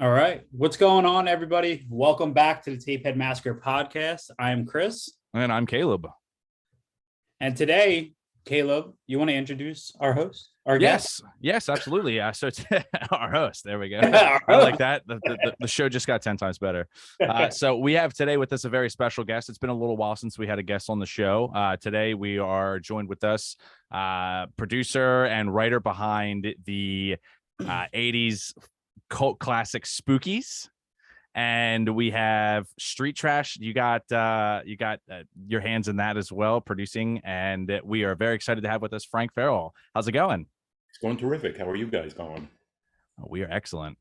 All right. What's going on, everybody? Welcome back to the Tapehead Massacre podcast. I am Chris. And I'm Caleb. And today, Caleb, you want to introduce our host, our guest? Yes, absolutely. Yeah. So it's our host. There we go. Our I like host. that. The show just got 10 times better. So we have today with us a very special guest. It's been a little while since we had a guest on the show. Today we are joined with us, producer and writer behind the 80s cult classic Spookies. And we have Street Trash. You got your hands in that as well, producing. And we are very excited to have with us Frank Farel. How's it going? It's going terrific. How are you guys going? We are excellent.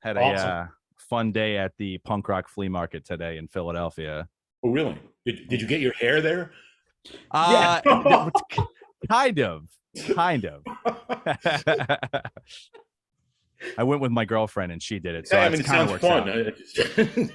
Had Awesome. a fun day at the punk rock flea market today in Philadelphia. Oh, really? Did you get your hair there? Yeah. Kind of. I went with my girlfriend and she did it. So yeah, I mean, it sounds fun.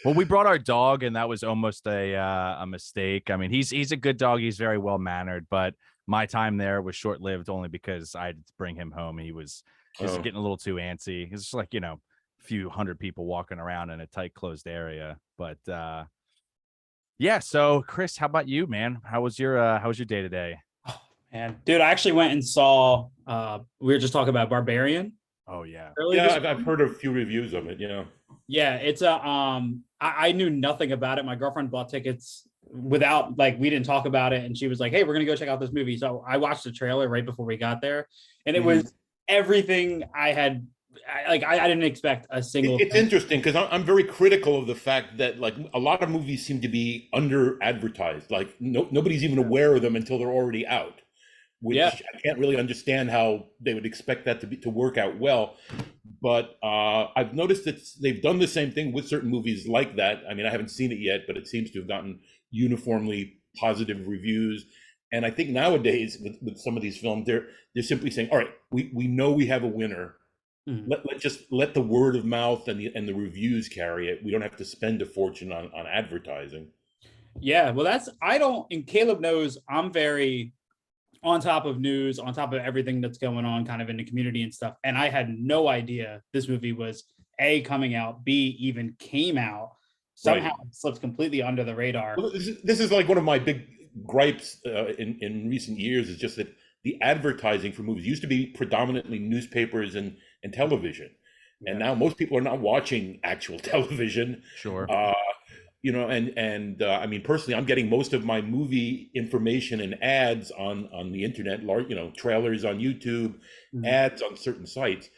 Well, we brought our dog, and that was almost a mistake. I mean, he's a good dog. He's very well mannered, but my time there was short lived only because I had to bring him home. He was getting a little too antsy. It's just like a few hundred people walking around in a tight closed area. But yeah. So, Chris, how about you, man? How was your day today? Oh, man, dude, I actually went and saw. We were just talking about Barbarian. Oh yeah. Yeah, I've heard a few reviews of it. Yeah, it's I knew nothing about it. My girlfriend bought tickets without we didn't talk about it, and she was like, "Hey, we're gonna go check out this movie." So I watched the trailer right before we got there, and it was everything I had. I didn't expect a single. It's interesting because I'm very critical of the fact that a lot of movies seem to be under advertised. Nobody's even aware of them until they're already out. Which I can't really understand how they would expect that to work out well. But I've noticed that they've done the same thing with certain movies like that. I mean, I haven't seen it yet, but it seems to have gotten uniformly positive reviews. And I think nowadays with some of these films, they're simply saying, all right, we know we have a winner. Let the word of mouth and the reviews carry it. We don't have to spend a fortune on advertising. Yeah, well, and Caleb knows I'm very on top of news, on top of everything that's going on kind of in the community and stuff. And I had no idea this movie was A, coming out, B, even came out. Somehow it slipped completely under the radar. Well, this is one of my big gripes in recent years is just that the advertising for movies used to be predominantly newspapers and television. Yeah. And now most people are not watching actual television. Sure. I mean, personally, I'm getting most of my movie information and ads on the internet, trailers on YouTube, ads on certain sites,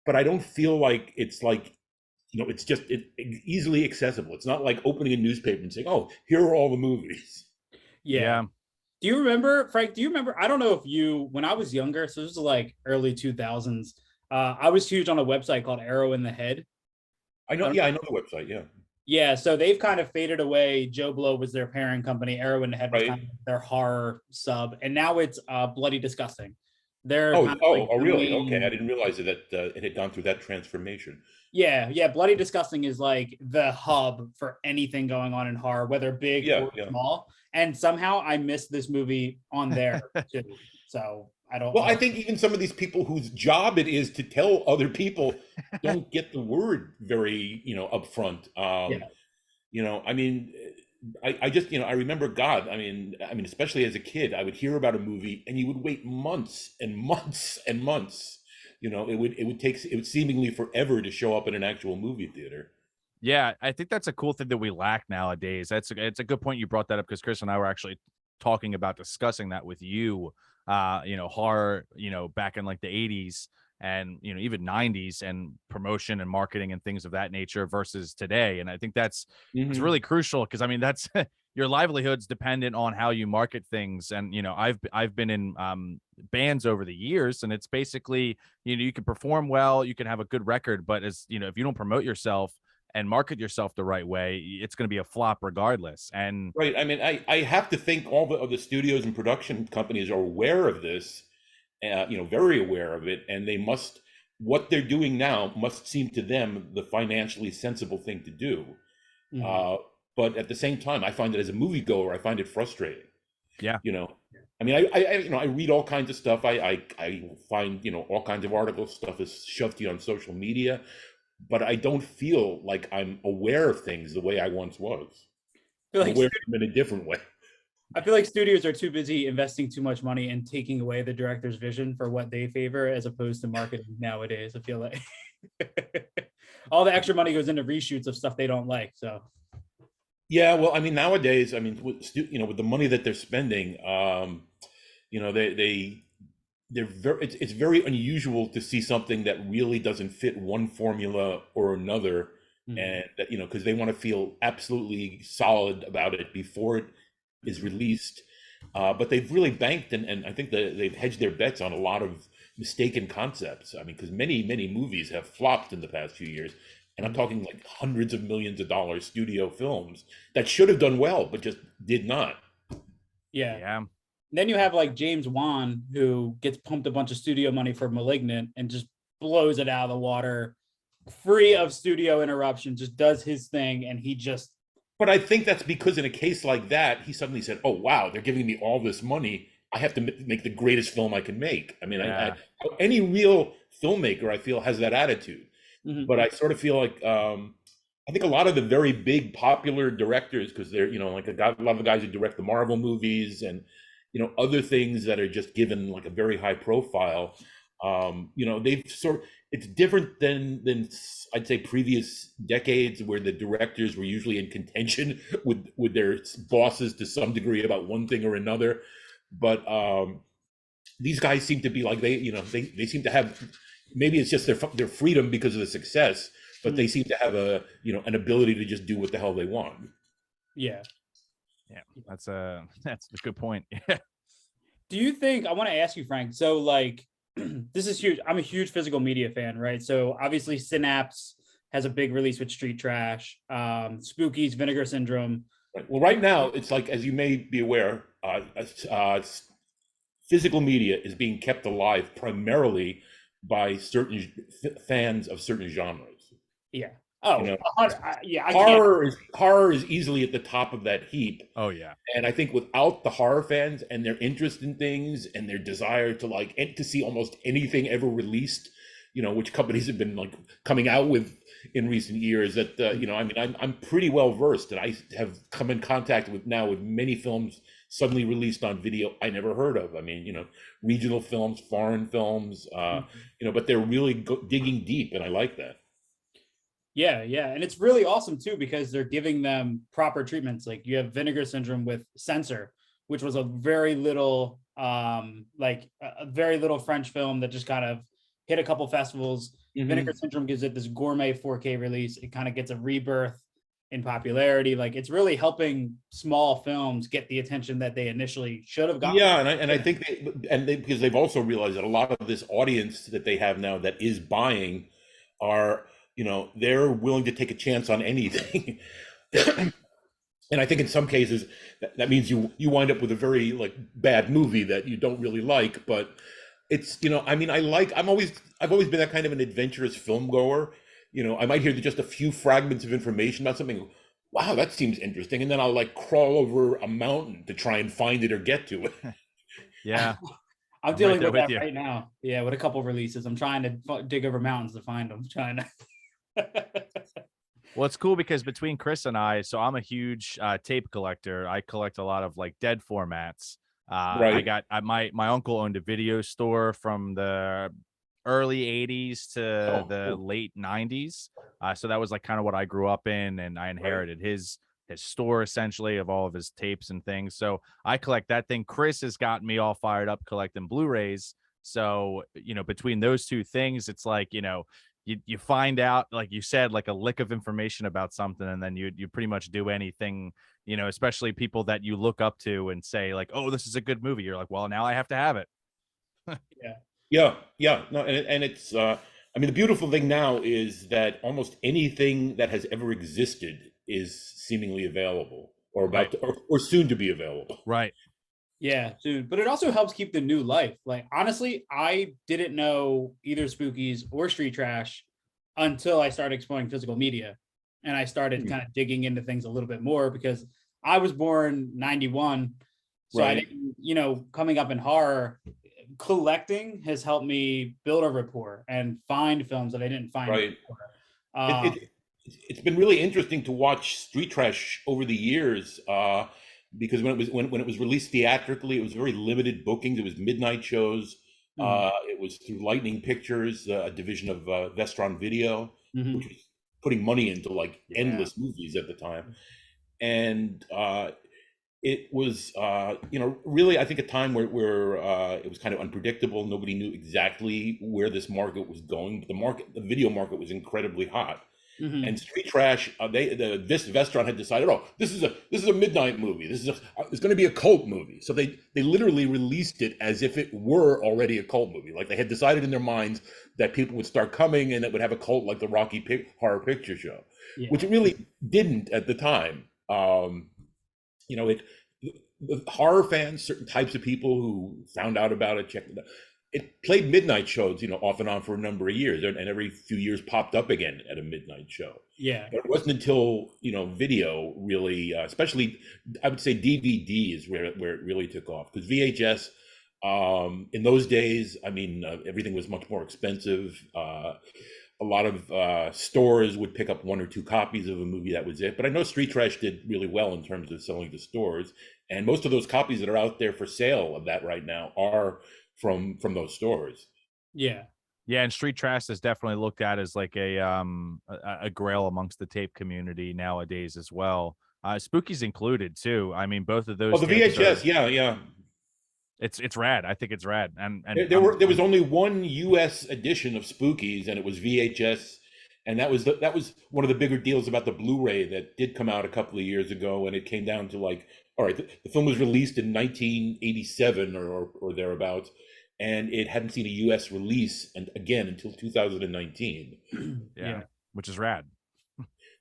but I don't feel like it's it's just easily accessible. It's not like opening a newspaper and saying, oh, here are all the movies. Yeah. Do you remember, Frank, I don't know if when I was younger, so this was like early 2000s, I was huge on a website called Arrow in the Head. I know the website, yeah. Yeah, so they've kind of faded away. Joe Blow was their parent company. Arrow in the Head was kind of their horror sub, and now it's Bloody Disgusting. They're really? Okay, I didn't realize that it had gone through that transformation. Yeah. Bloody Disgusting is like the hub for anything going on in horror, whether big or small. And somehow I missed this movie on there too. So I don't. Well, I think even some of these people whose job it is to tell other people don't get the word very, upfront. I mean, I just, I remember, God, I mean, especially as a kid, I would hear about a movie and you would wait months and months and months. It would seemingly forever to show up in an actual movie theater. Yeah, I think that's a cool thing that we lack nowadays. It's a good point you brought that up because Chris and I were actually talking about discussing that with you. Horror, back in like the 80s and, even 90s and promotion and marketing and things of that nature versus today. And I think it's really crucial because, I mean, that's your livelihood's dependent on how you market things. And, I've been in bands over the years, and it's basically, you can perform well, you can have a good record, but if you don't promote yourself and market yourself the right way, it's going to be a flop regardless. And right. I mean, I have to think all the other studios and production companies are aware of this, very aware of it. And what they're doing now must seem to them the financially sensible thing to do. But at the same time, I find that as a moviegoer, I find it frustrating. Yeah. I mean, I read all kinds of stuff. I find, all kinds of articles, stuff is shoved to you on social media. but I don't feel like I'm aware of things the way I once was. I feel I'm like aware of them in a different way. I feel like studios are too busy investing too much money and taking away the director's vision for what they favor as opposed to marketing nowadays. I feel like all the extra money goes into reshoots of stuff they don't like. So Yeah, well, I mean, nowadays, I mean, with the money that they're spending, you know, they're very, it's very unusual to see something that really doesn't fit one formula or another, and that, you know, because they want to feel absolutely solid about it before it is released. But they've really banked, and I think that they've hedged their bets on a lot of mistaken concepts. I mean, because many movies have flopped in the past few years, and I'm talking like hundreds of millions of dollars studio films that should have done well, but just did not. yeah. Yeah. Then you have like James Wan, who gets pumped a bunch of studio money for Malignant and just blows it out of the water, free of studio interruption, just does his thing, and he just. But I think that's because in a case like that, he suddenly said, "Oh wow, they're giving me all this money. I have to make the greatest film I can make." I mean, Yeah. any real filmmaker, I feel, has that attitude. Mhm. But I sort of feel like I think a lot of the very big popular directors, because they're, you know, like a lot of the guys who direct the Marvel movies and, you know, other things that are just given like a very high profile. You know, they've sort of, it's different than I'd say previous decades where the directors were usually in contention with their bosses to some degree about one thing or another. But these guys seem to be like, they seem to have, maybe it's just their freedom because of the success, but they seem to have an ability to just do what the hell they want. Yeah. That's a good point. Do you think, I want to ask you, Frank, so like this is huge. I'm a huge physical media fan, right? So obviously Synapse has a big release with Street Trash, Spookies, Vinegar Syndrome. Right. Well, right now it's like, as you may be aware, physical media is being kept alive primarily by certain fans of certain genres. Yeah. Oh, You know, yeah. I can't. Horror is easily at the top of that heap. Oh yeah. And I think without the horror fans and their interest in things and their desire to like and to see almost anything ever released, you know, which companies have been like coming out with in recent years, that you know, I mean, I'm pretty well versed, and I have come in contact with many films suddenly released on video I never heard of. I mean, you know, regional films, foreign films, you know, but they're really digging deep, and I like that. Yeah, yeah. And it's really awesome too, because they're giving them proper treatments. Like you have Vinegar Syndrome with Censor, which was a very little a very little French film that just kind of hit a couple festivals. Vinegar Syndrome gives it this gourmet 4K release. It kind of gets a rebirth in popularity. Like it's really helping small films get the attention that they initially should have gotten. Yeah, and I think because they've also realized that a lot of this audience that they have now that is buying are, you know, they're willing to take a chance on anything. And I think in some cases that means you wind up with a very like bad movie that you don't really like, but it's, you know, I mean, I've always been that kind of an adventurous film goer. You know, I might hear just a few fragments of information about something. Wow, that seems interesting, and then I'll like crawl over a mountain to try and find it or get to it. Yeah. I'm dealing right with that with you. right now. Yeah, with a couple releases. I'm trying to dig over mountains to find them. Trying to. Well, it's cool because between Chris and I, so I'm a huge tape collector. I collect a lot of like dead formats. Right. I got my uncle owned a video store from the early 80s to the Cool. late 90s. So that was like kind of what I grew up in, and I inherited his store essentially of all of his tapes and things. So I collect that thing. Chris has gotten me all fired up collecting Blu-rays. So, you know, between those two things, it's like, you know, you find out, like you said, like a lick of information about something, and then you pretty much do anything, you know, especially people that you look up to and say like, oh, this is a good movie. You're like, well, now I have to have it. Yeah. No, and it's I mean, the beautiful thing now is that almost anything that has ever existed is seemingly available or about to, or soon to be available. Right. Yeah, dude. But it also helps keep the new life. Like, honestly, I didn't know either Spookies or Street Trash until I started exploring physical media. And I started kind of digging into things a little bit more because I was born 91. So I didn't, you know, coming up in horror, collecting has helped me build a rapport and find films that I didn't find before. It, it, it's been really interesting to watch Street Trash over the years, because when it was released theatrically, it was very limited bookings. It was midnight shows. Mhm, It was through Lightning Pictures, a division of Vestron Video, which mhm. was putting money into like Yeah. endless movies at the time. And it was, really, I think, a time where it was kind of unpredictable. Nobody knew exactly where this market was going. But the video market was incredibly hot. And Mhm. Street Trash, this Vestron had decided, oh, this is a midnight movie. It's going to be a cult movie. So they literally released it as if it were already a cult movie. Like they had decided in their minds that people would start coming and it would have a cult like the Horror Picture Show, which Yeah. it really didn't at the time. It the horror fans, certain types of people who found out about it, checked it out. It played midnight shows, off and on for a number of years, and every few years popped up again at a midnight show. Yeah. But it wasn't until video really, especially I would say DVD is where it really took off, because VHS, in those days, I mean, everything was much more expensive. A lot of stores would pick up one or two copies of a movie, that was it. But I know Street Trash did really well in terms of selling to stores, and most of those copies that are out there for sale of that right now are from those stores. Yeah. Yeah, and Street Trash is definitely looked at as like a grail amongst the tape community nowadays as well. Spookies included too. I mean, both of Oh, those the tapes VHS, are yeah. it's rad. I think it's rad. And There was only one U.S. edition of Spookies, and it was VHS, and that was one of the bigger deals about the Blu-ray that did come out a couple of years ago, and it came down to like, all right, the film was released in 1987 or thereabouts, and it hadn't seen a U.S. release and again until 2019. yeah, which is rad.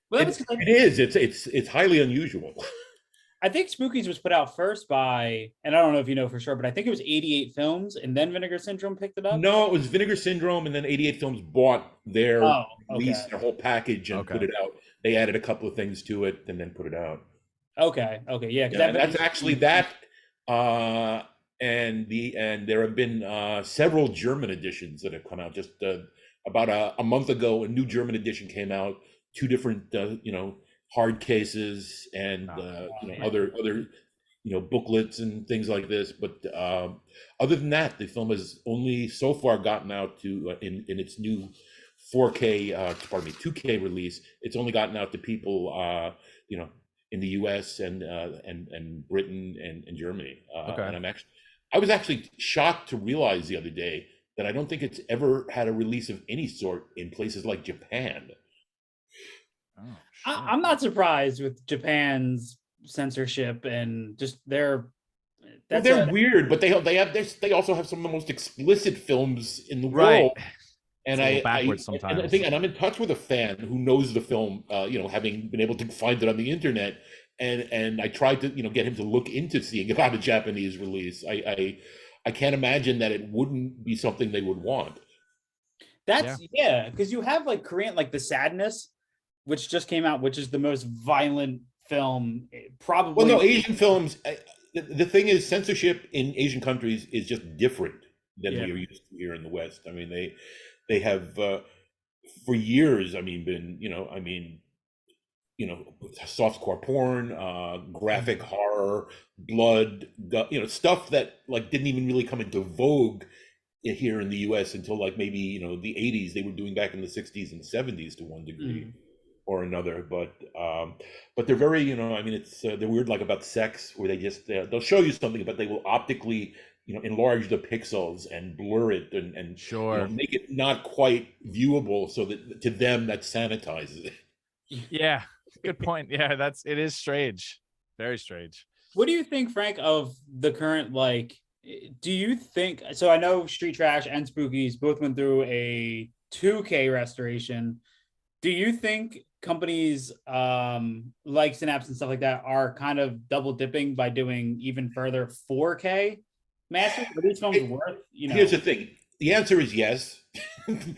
Well, that was It, 'cause it is. It's highly unusual. I think Spookies was put out first by, and I don't know if you know for sure, but I think it was 88 Films, and then Vinegar Syndrome picked it up. No, it was Vinegar Syndrome, and then 88 Films bought their Oh, release, okay. their whole package, and put Okay. it out. They added a couple of things to it, and then put it out. Okay. Okay. Yeah. Because Yeah, and that's actually that. And there have been several German editions that have come out. Just about a month ago, a new German edition came out. Two different, hard cases, and man. other booklets and things like this. But other than that, the film has only so far gotten out to in its new 4K, 2K release. It's only gotten out to people, in the U.S. and Britain and Germany. Okay. And I was actually shocked to realize the other day that I don't think it's ever had a release of any sort in places like Japan. Oh, I'm not surprised with Japan's censorship and just their. Well, they're weird, but they also have some of the most explicit films in the Right. world. And It's a little backwards sometimes. and I'm in touch with a fan who knows the film, having been able to find it on the internet, and I tried to, get him to look into seeing about a Japanese release. I can't imagine that it wouldn't be something they would want. That's because you have like Korean, like The Sadness, which just came out, which is the most violent film probably. Well, no, Asian films. The thing is, censorship in Asian countries is just different than we are used to here in the West. I mean, they have for years. I mean, been softcore porn, graphic horror, blood, stuff that like didn't even really come into vogue here in the U.S. until like maybe the 80s. They were doing back in the 60s and 70s to one degree or another. But they're very it's they're weird, like about sex, where they just they'll show you something, but they will optically enlarge the pixels and blur it and Sure. make it not quite viewable, so that to them that sanitizes it. Yeah, good point. Yeah, it is strange. Very strange. What do you think, Frank, of the current, like, do you think, so I know Street Trash and Spookies both went through a 2K restoration. Do you think companies like Synapse and stuff like that are kind of double dipping by doing even further 4K masters? Are these films worth, Here's the thing. The answer is yes.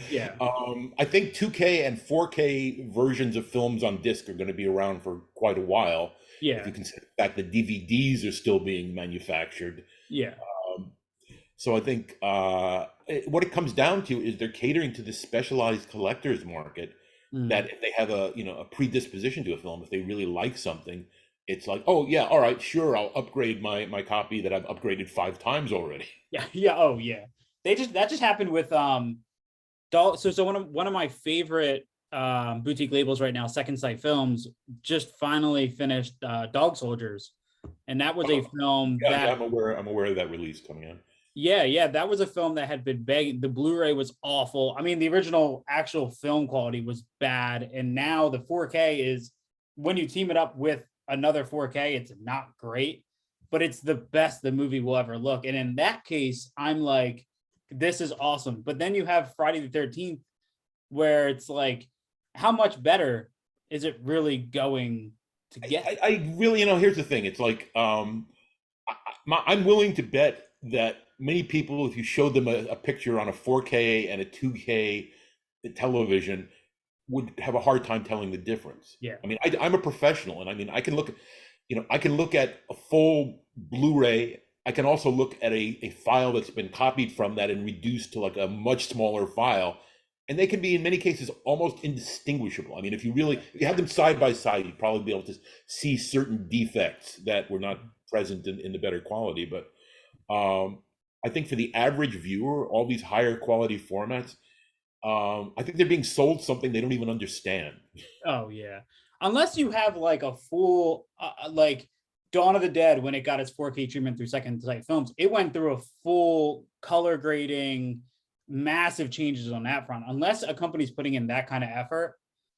Yeah. I think 2K and 4K versions of films on disc are going to be around for quite a while. Yeah. If you consider the fact that DVDs are still being manufactured. Yeah. So I think what it comes down to is they're catering to the specialized collectors market, that if they have a a predisposition to a film, if they really like something, it's like, oh yeah, all right, sure, I'll upgrade my copy that I've upgraded 5 times already. Yeah, yeah, oh yeah. That just happened with so one of my favorite boutique labels right now, Second Sight Films, just finally finished Dog Soldiers, and that was a film Yeah, that I'm aware of that release coming out. yeah, that was a film that had been begging. The Blu-ray was awful. I mean, the original actual film quality was bad, and now the 4K is, when you team it up with another 4K, it's not great, but it's the best the movie will ever look. And in that case, I'm like, this is awesome. But then you have Friday the 13th, where it's like, how much better is it really going to get? I really, here's the thing. It's like, I'm willing to bet that many people, if you showed them a picture on a 4K and a 2K television, would have a hard time telling the difference. Yeah. I mean, I'm a professional, and I mean, I can look at a full Blu-ray. I can also look at a file that's been copied from that and reduced to like a much smaller file, and they can be in many cases almost indistinguishable. I mean, if you have them side by side, you'd probably be able to see certain defects that were not present in the better quality. But I think for the average viewer, all these higher quality formats, I think they're being sold something they don't even understand. Oh yeah, unless you have like a full like Dawn of the Dead, when it got its 4K treatment through Second Sight Films, it went through a full color grading, massive changes on that front. Unless a company's putting in that kind of effort,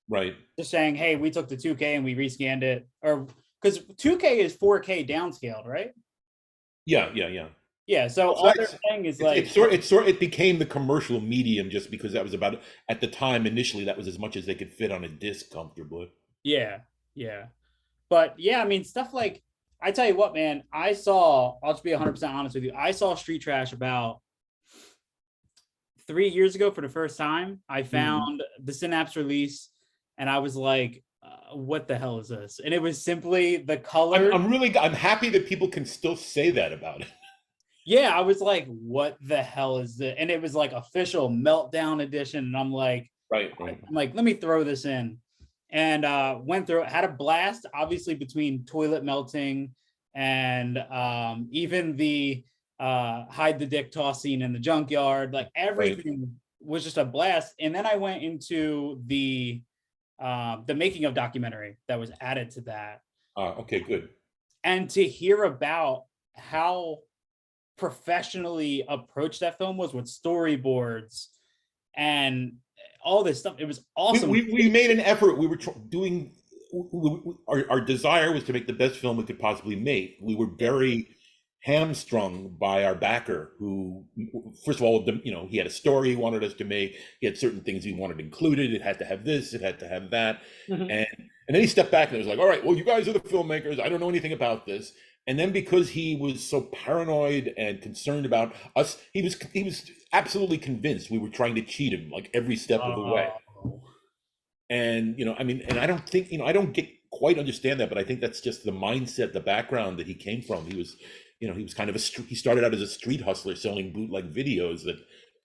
right? Just saying, hey, we took the 2K and we rescanned it, or because 2K is 4K downscaled, right? Yeah. Yeah, so all they're saying is like it became the commercial medium just because that was about, at the time initially, that was as much as they could fit on a disc comfortably. Yeah. But yeah, I mean, stuff like, I tell you what, man, I'll just be 100% honest with you. I saw Street Trash about 3 years ago for the first time. I found the Synapse release and I was like, what the hell is this? And it was simply the color. I'm happy that people can still say that about it. Yeah, I was like, what the hell is this? And it was like official Meltdown edition. And I'm like, right. I'm like, let me throw this in. And went through it, had a blast, obviously, between toilet melting and even the hide the dick toss scene in the junkyard. Like everything was just a blast. And then I went into the making of documentary that was added to that. Okay, good. And to hear about how professionally approached that film was with storyboards and all this stuff, it was awesome. We made an effort. We were doing. Our desire was to make the best film we could possibly make. We were very hamstrung by our backer, who, first of all, he had a story he wanted us to make. He had certain things he wanted included. It had to have this. It had to have that. And then he stepped back and it was like, all right, well, you guys are the filmmakers. I don't know anything about this. And then because he was so paranoid and concerned about us, he was absolutely convinced we were trying to cheat him like every step of the way. And I mean, and I don't think I don't quite understand that, but I think that's just the mindset, the background that he came from. He was kind of he started out as a street hustler selling bootleg videos that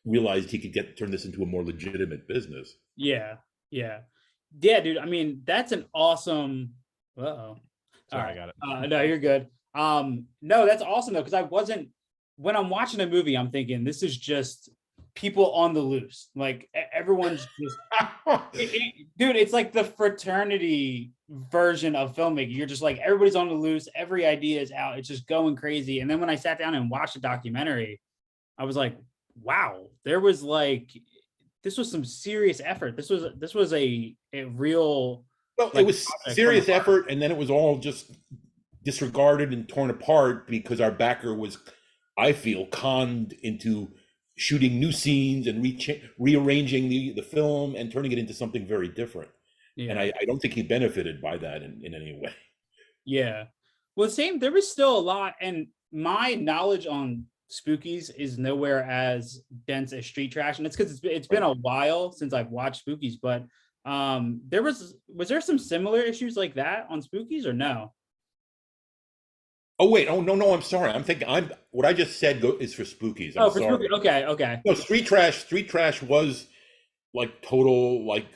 realized he could turn this into a more legitimate business. Yeah, dude. I mean, that's an awesome. Uh-oh. Sorry, I got it. No, you're good. No, that's awesome though, because when I'm watching a movie, I'm thinking this is just people on the loose. Like everyone's just, dude, it's like the fraternity version of filmmaking. You're just like, everybody's on the loose. Every idea is out. It's just going crazy. And then when I sat down and watched the documentary, I was like, wow, this was some serious effort. This was a real. Well, it was serious effort, and then it was all just disregarded and torn apart because our backer was, I feel, conned into shooting new scenes and rearranging the film and turning it into something very different. Yeah. And I don't think he benefited by that in any way. Yeah. Well, there was still a lot, and my knowledge on Spookies is nowhere as dense as Street Trash, and it's because it's been a while since I've watched Spookies, but was there some similar issues like that on Spookies or no? Oh wait! Oh no! I'm sorry. I'm thinking. What I just said is for Spookies. I'm sorry. Spookies. Okay. No, Street Trash was like total, like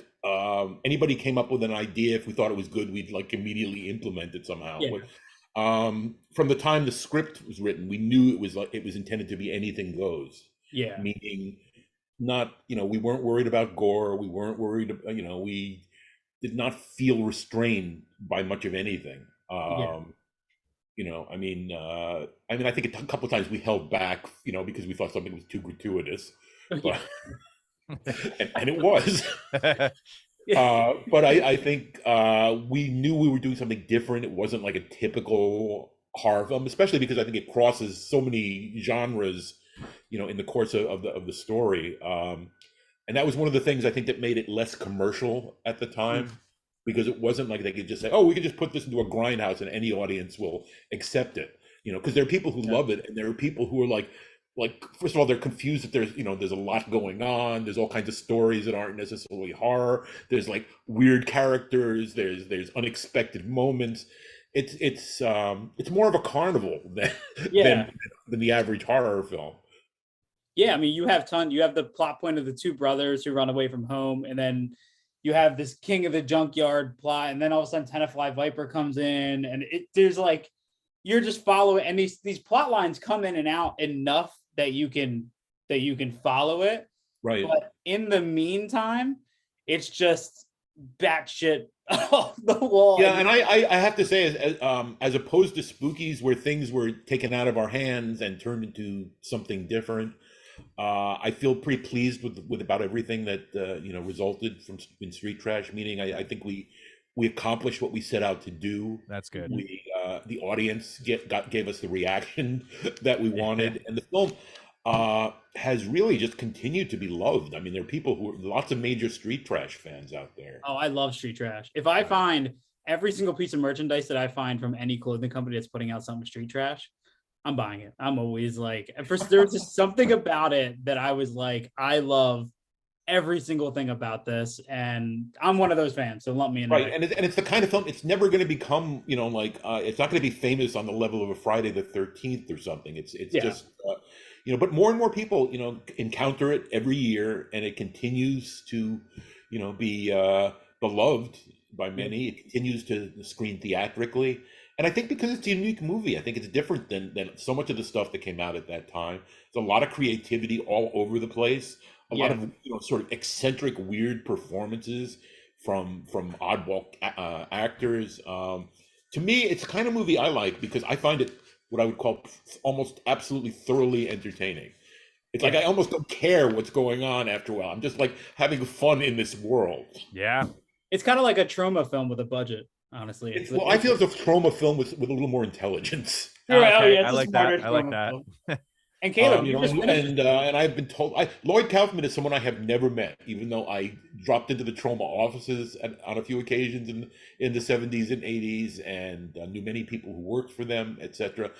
anybody came up with an idea, if we thought it was good, we'd like immediately implement it somehow. Yeah. But, from the time the script was written, we knew it was intended to be anything goes. Yeah. Meaning, not, we weren't worried about gore. We weren't worried. We did not feel restrained by much of anything. Yeah. I think a couple of times we held back, because we thought something was too gratuitous, but and it was. But I think we knew we were doing something different. It wasn't like a typical horror film, especially because I think it crosses so many genres, in the course of the story. And that was one of the things I think that made it less commercial at the time, because it wasn't like they could just say, "Oh, we can just put this into a grindhouse and any audience will accept it." Because there are people who love it, and there are people who are like first of all, they're confused that there's a lot going on. There's all kinds of stories that aren't necessarily horror. There's like weird characters. There's unexpected moments. It's more of a carnival than the average horror film. Yeah, I mean, you have the plot point of the two brothers who run away from home, and then you have this king of the junkyard plot, and then all of a sudden Tenafly Viper comes in, and there's like, you're just following, and these plot lines come in and out enough that you can follow it. Right. But in the meantime, it's just batshit off the wall. Yeah, and I have to say, as opposed to Spookies, where things were taken out of our hands and turned into something different, I feel pretty pleased with about everything that resulted in Street Trash. Meaning, I think we accomplished what we set out to do. That's good. The audience gave us the reaction that we wanted, and the film has really just continued to be loved. I mean, there are lots of major Street Trash fans out there. Oh, I love Street Trash. If I find every single piece of merchandise that I find from any clothing company that's putting out something Street Trash, I'm buying it. I'm always like, there was just something about it that I was like, I love every single thing about this, and I'm one of those fans, so lump me in. Right, and it's the kind of film, it's never going to become, it's not going to be famous on the level of a Friday the 13th or something. It's just, but more and more people, encounter it every year, and it continues to, be beloved by many. It continues to screen theatrically. And I think because it's a unique movie, I think it's different than so much of the stuff that came out at that time. There's a lot of creativity all over the place. A lot of sort of eccentric, weird performances from oddball actors. To me, it's the kind of movie I like because I find it what I would call almost absolutely thoroughly entertaining. It's like I almost don't care what's going on after a while. I'm just like having fun in this world. Yeah, it's kind of like a trauma film with a budget. Honestly, I feel it's a trauma film with a little more intelligence. Okay. I like that. I like that. And Caleb, and I've been told Lloyd Kaufman is someone I have never met, even though I dropped into the Trauma offices on a few occasions in the 70s and 80s, and knew many people who worked for them, etc.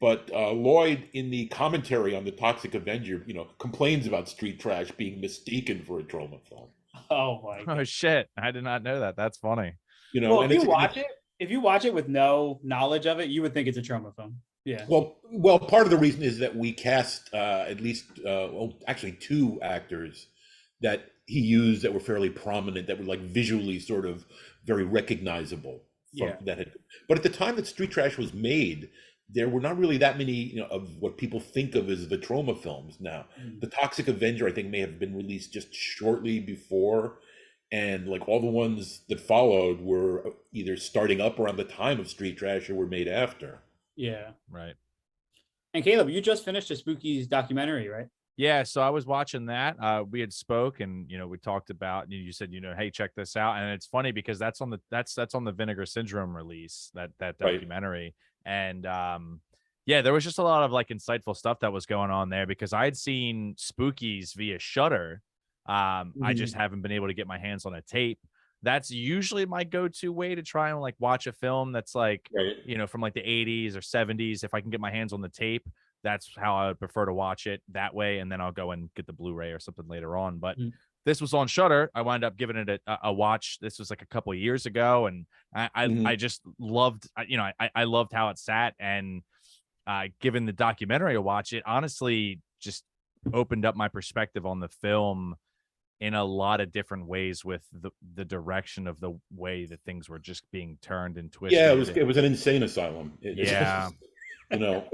But Lloyd, in the commentary on the Toxic Avenger, complains about Street Trash being mistaken for a Trauma film. Oh my God. Oh shit! I did not know that. That's funny. Well, if you watch it with no knowledge of it, you would think it's a Trauma film. Yeah. Well, part of the reason is that we cast at least, actually 2 actors that he used that were fairly prominent, that were like visually sort of very recognizable. But at the time that Street Trash was made, there were not really that many, of what people think of as the Trauma films now. The Toxic Avenger, I think, may have been released just shortly before. And like all the ones that followed were either starting up around the time of Street Trash or were made after. Yeah. Right. And Caleb, you just finished a Spookies documentary, right? Yeah, so I was watching that. We had spoke, and we talked about. You said, hey, check this out. And it's funny because that's on the Vinegar Syndrome release, that documentary. And there was just a lot of like insightful stuff that was going on there because I had seen Spookies via Shudder. I just haven't been able to get my hands on a tape. That's usually my go-to way to try and like watch a film that's like, from like the 80s or 70s. If I can get my hands on the tape, that's how I would prefer to watch it that way. And then I'll go and get the Blu-ray or something later on. But this was on Shudder. I wound up giving it a watch. This was like a couple of years ago. And I just loved, I loved how it sat, and given the documentary a watch, it honestly just opened up my perspective on the film in a lot of different ways with the direction of the way that things were just being turned and twisted. Yeah, it was an insane asylum. Yeah. You know,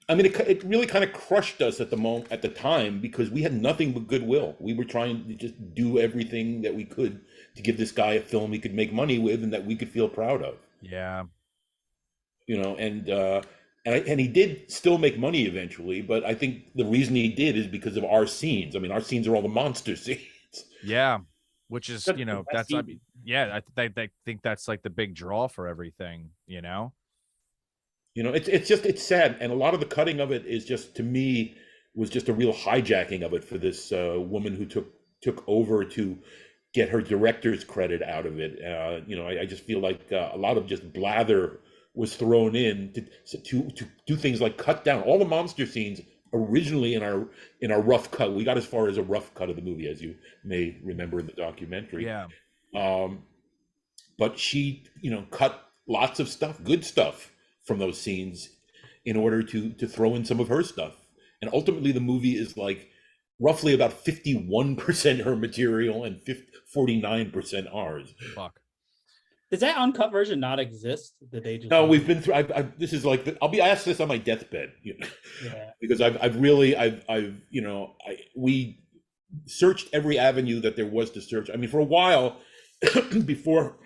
I mean, it really kind of crushed us at the time, because we had nothing but goodwill. We were trying to just do everything that we could to give this guy a film he could make money with and that we could feel proud of. Yeah. You know, and he did still make money eventually, but I think the reason he did is because of our scenes. I mean, our scenes are all the monster scenes. Yeah. Which is, That's you know, the best that's, I scene. mean, yeah, I think that's like the big draw for everything, you know? You know, it's sad, and a lot of the cutting of it is just, to me, was just a real hijacking of it for this woman who took over to get her director's credit out of it. You know, I just feel like a lot of just blather was thrown in to do things like cut down all the monster scenes originally in our rough cut. We got as far as a rough cut of the movie, as you may remember in the documentary. Yeah. But she, you know, cut lots of stuff, good stuff, from those scenes in order to throw in some of her stuff. And ultimately the movie is like roughly about 51% her material and 49% ours. Fuck. Does that uncut version not exist? Did they just No, we've been through. This is like I'll be asked this on my deathbed, you know, Yeah. because you know, we searched every avenue that there was to search. I mean, for a while before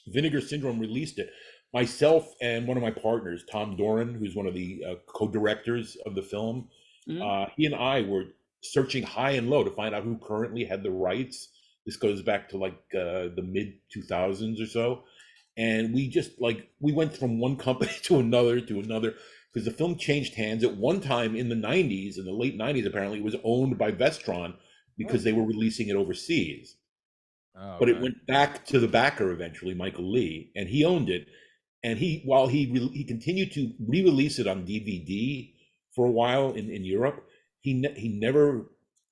Vinegar Syndrome released it, myself and one of my partners, Tom Doran, who's one of the co-directors of the film, he and I were searching high and low to find out who currently had the rights. This goes back to like the mid 2000s or so, and we went from one company to another because the film changed hands at one time in the 90s. In the late 90s, apparently it was owned by Vestron because they were releasing it overseas. Oh, But it okay. went back to the backer eventually, Michael Lee, and he owned it. And while he continued to re-release it on DVD for a while in Europe, he never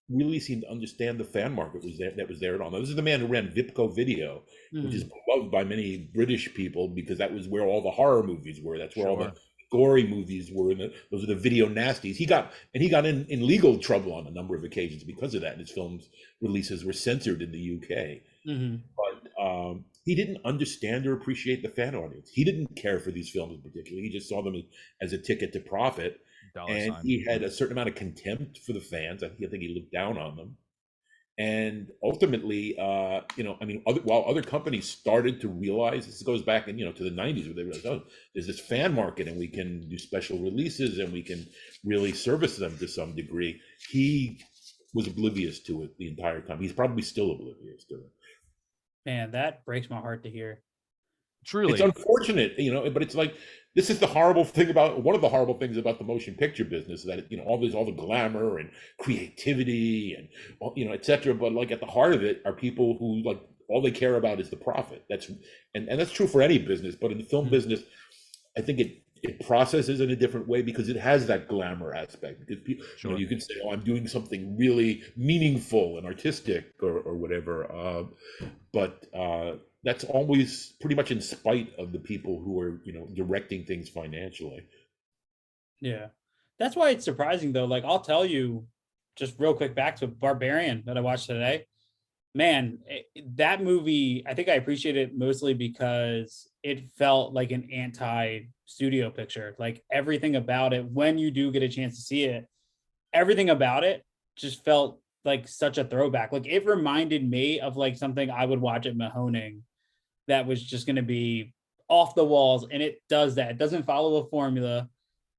really seemed to understand the fan market that was there at all. Now, this is the man who ran Vipco Video, which is beloved by many British people because that was where all the horror movies were. That's where all the gory movies were. Those are the video nasties. He got in legal trouble on a number of occasions because of that. And his films releases were censored in the UK. But he didn't understand or appreciate the fan audience. He didn't care for these films particularly. He just saw them as a ticket to profit. And he had a certain amount of contempt for the fans. I think he looked down on them. And ultimately, you know, I mean, while other companies started to realize, this goes back in, you know, to the 90s, where they realized, oh, there's this fan market and we can do special releases and we can really service them to some degree. He was oblivious to it the entire time. He's probably still oblivious to it. Man, that breaks my heart to hear. Truly. It's unfortunate, you know, but it's like, this is one of the horrible things about the motion picture business, that, you know, all the glamour and creativity and, you know, etc. But like at the heart of it are people who, like, all they care about is the profit. And that's true for any business, but in the film business, I think it processes in a different way because it has that glamour aspect. Because people, you know, you can say, "Oh, I'm doing something really meaningful and artistic," or whatever. But that's always pretty much in spite of the people who are, you know, directing things financially. Yeah, that's why it's surprising though. Like, I'll tell you, just real quick, back to Barbarian that I watched today. Man, that movie, I think I appreciate it mostly because it felt like an anti-studio picture. Like everything about it, when you do get a chance to see it, everything about it just felt like such a throwback. Like it reminded me of like something I would watch at Mahoning that was just going to be off the walls. And it does that. It doesn't follow a formula.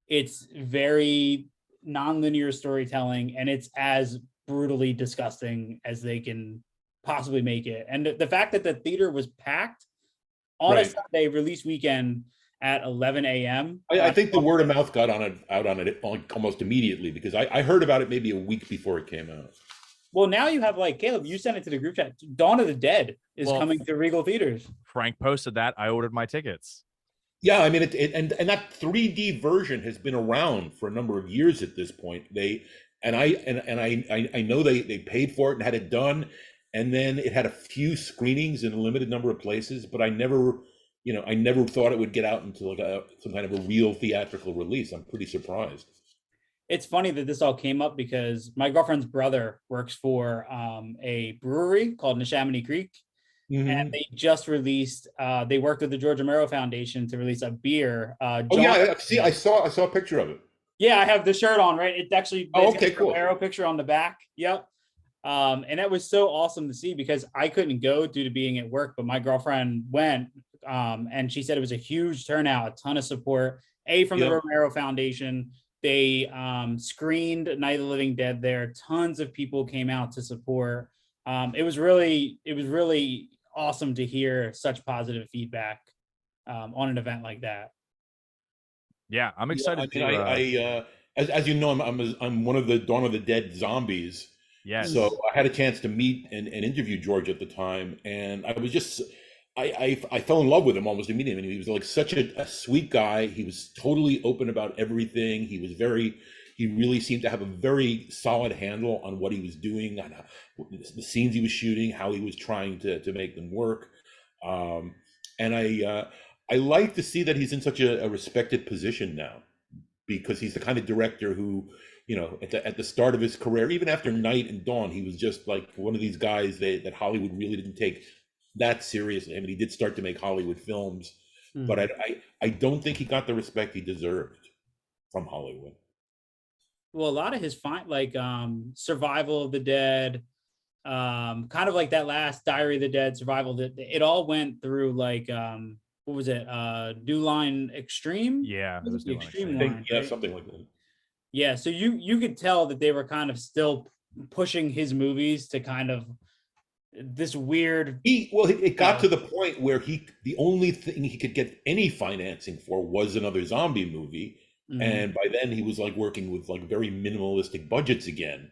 It's very non-linear storytelling, and it's as brutally disgusting as they can possibly make it. And the fact that the theater was packed on a Sunday release weekend at 11 a.m. I think the word of mouth got out on it almost immediately, because I heard about it maybe a week before it came out. Well, now you have, like, Caleb, you sent it to the group chat. Dawn of the Dead is coming to Regal Theaters. Frank posted that. I ordered my tickets. Yeah, I mean, and that 3D version has been around for a number of years at this point. I know they paid for it and had it done, and then it had a few screenings in a limited number of places, but I never thought it would get out into like some kind of a real theatrical release. I'm pretty surprised. It's funny that this all came up because my girlfriend's brother works for a brewery called Neshaminy Creek, and Mhm. they just released. They worked with the George Romero Foundation to release a beer. Oh yeah, John, see, I saw a picture of it. yeah, I have the shirt on. Right, Oh, it's got okay, the cool. Romero picture on the back. Yep. And that was so awesome to see because I couldn't go due to being at work, but my girlfriend went, and she said it was a huge turnout, a ton of support. From the Yep. Romero Foundation, they screened Night of the Living Dead there. Tons of people came out to support. It was really awesome to hear such positive feedback on an event like that. Yeah, I'm Yeah, I excited mean, to. as you know, I'm one of the Dawn of the Dead zombies. So Yes. I had a chance to meet and interview George at the time, and I was just I fell in love with him almost immediately. I mean, he was like such a sweet guy. He was totally open about everything. He really seemed to have a very solid handle on what he was doing, on the scenes he was shooting, how he was trying to make them work. Um, and I like to see that he's in such a respected position now, because he's the kind of director who, at the start of his career, even after Night and Dawn, he was just like one of these guys that Hollywood really didn't take that seriously. I mean, he did start to make Hollywood films, but Mhm. I don't think he got the respect he deserved from Hollywood. Well, a lot of his Survival of the Dead, kind of like that last Diary of the Dead, it all went through what was it, New Line Extreme? Yeah, it Was it was the New Line Extreme I Extreme. think, line, yeah, right? something like that. Yeah, so you could tell that they were kind of still pushing his movies to kind of this weird, It you got know. to the point where the only thing he could get any financing for was another zombie movie, Mhm. and by then he was like working with like very minimalistic budgets again,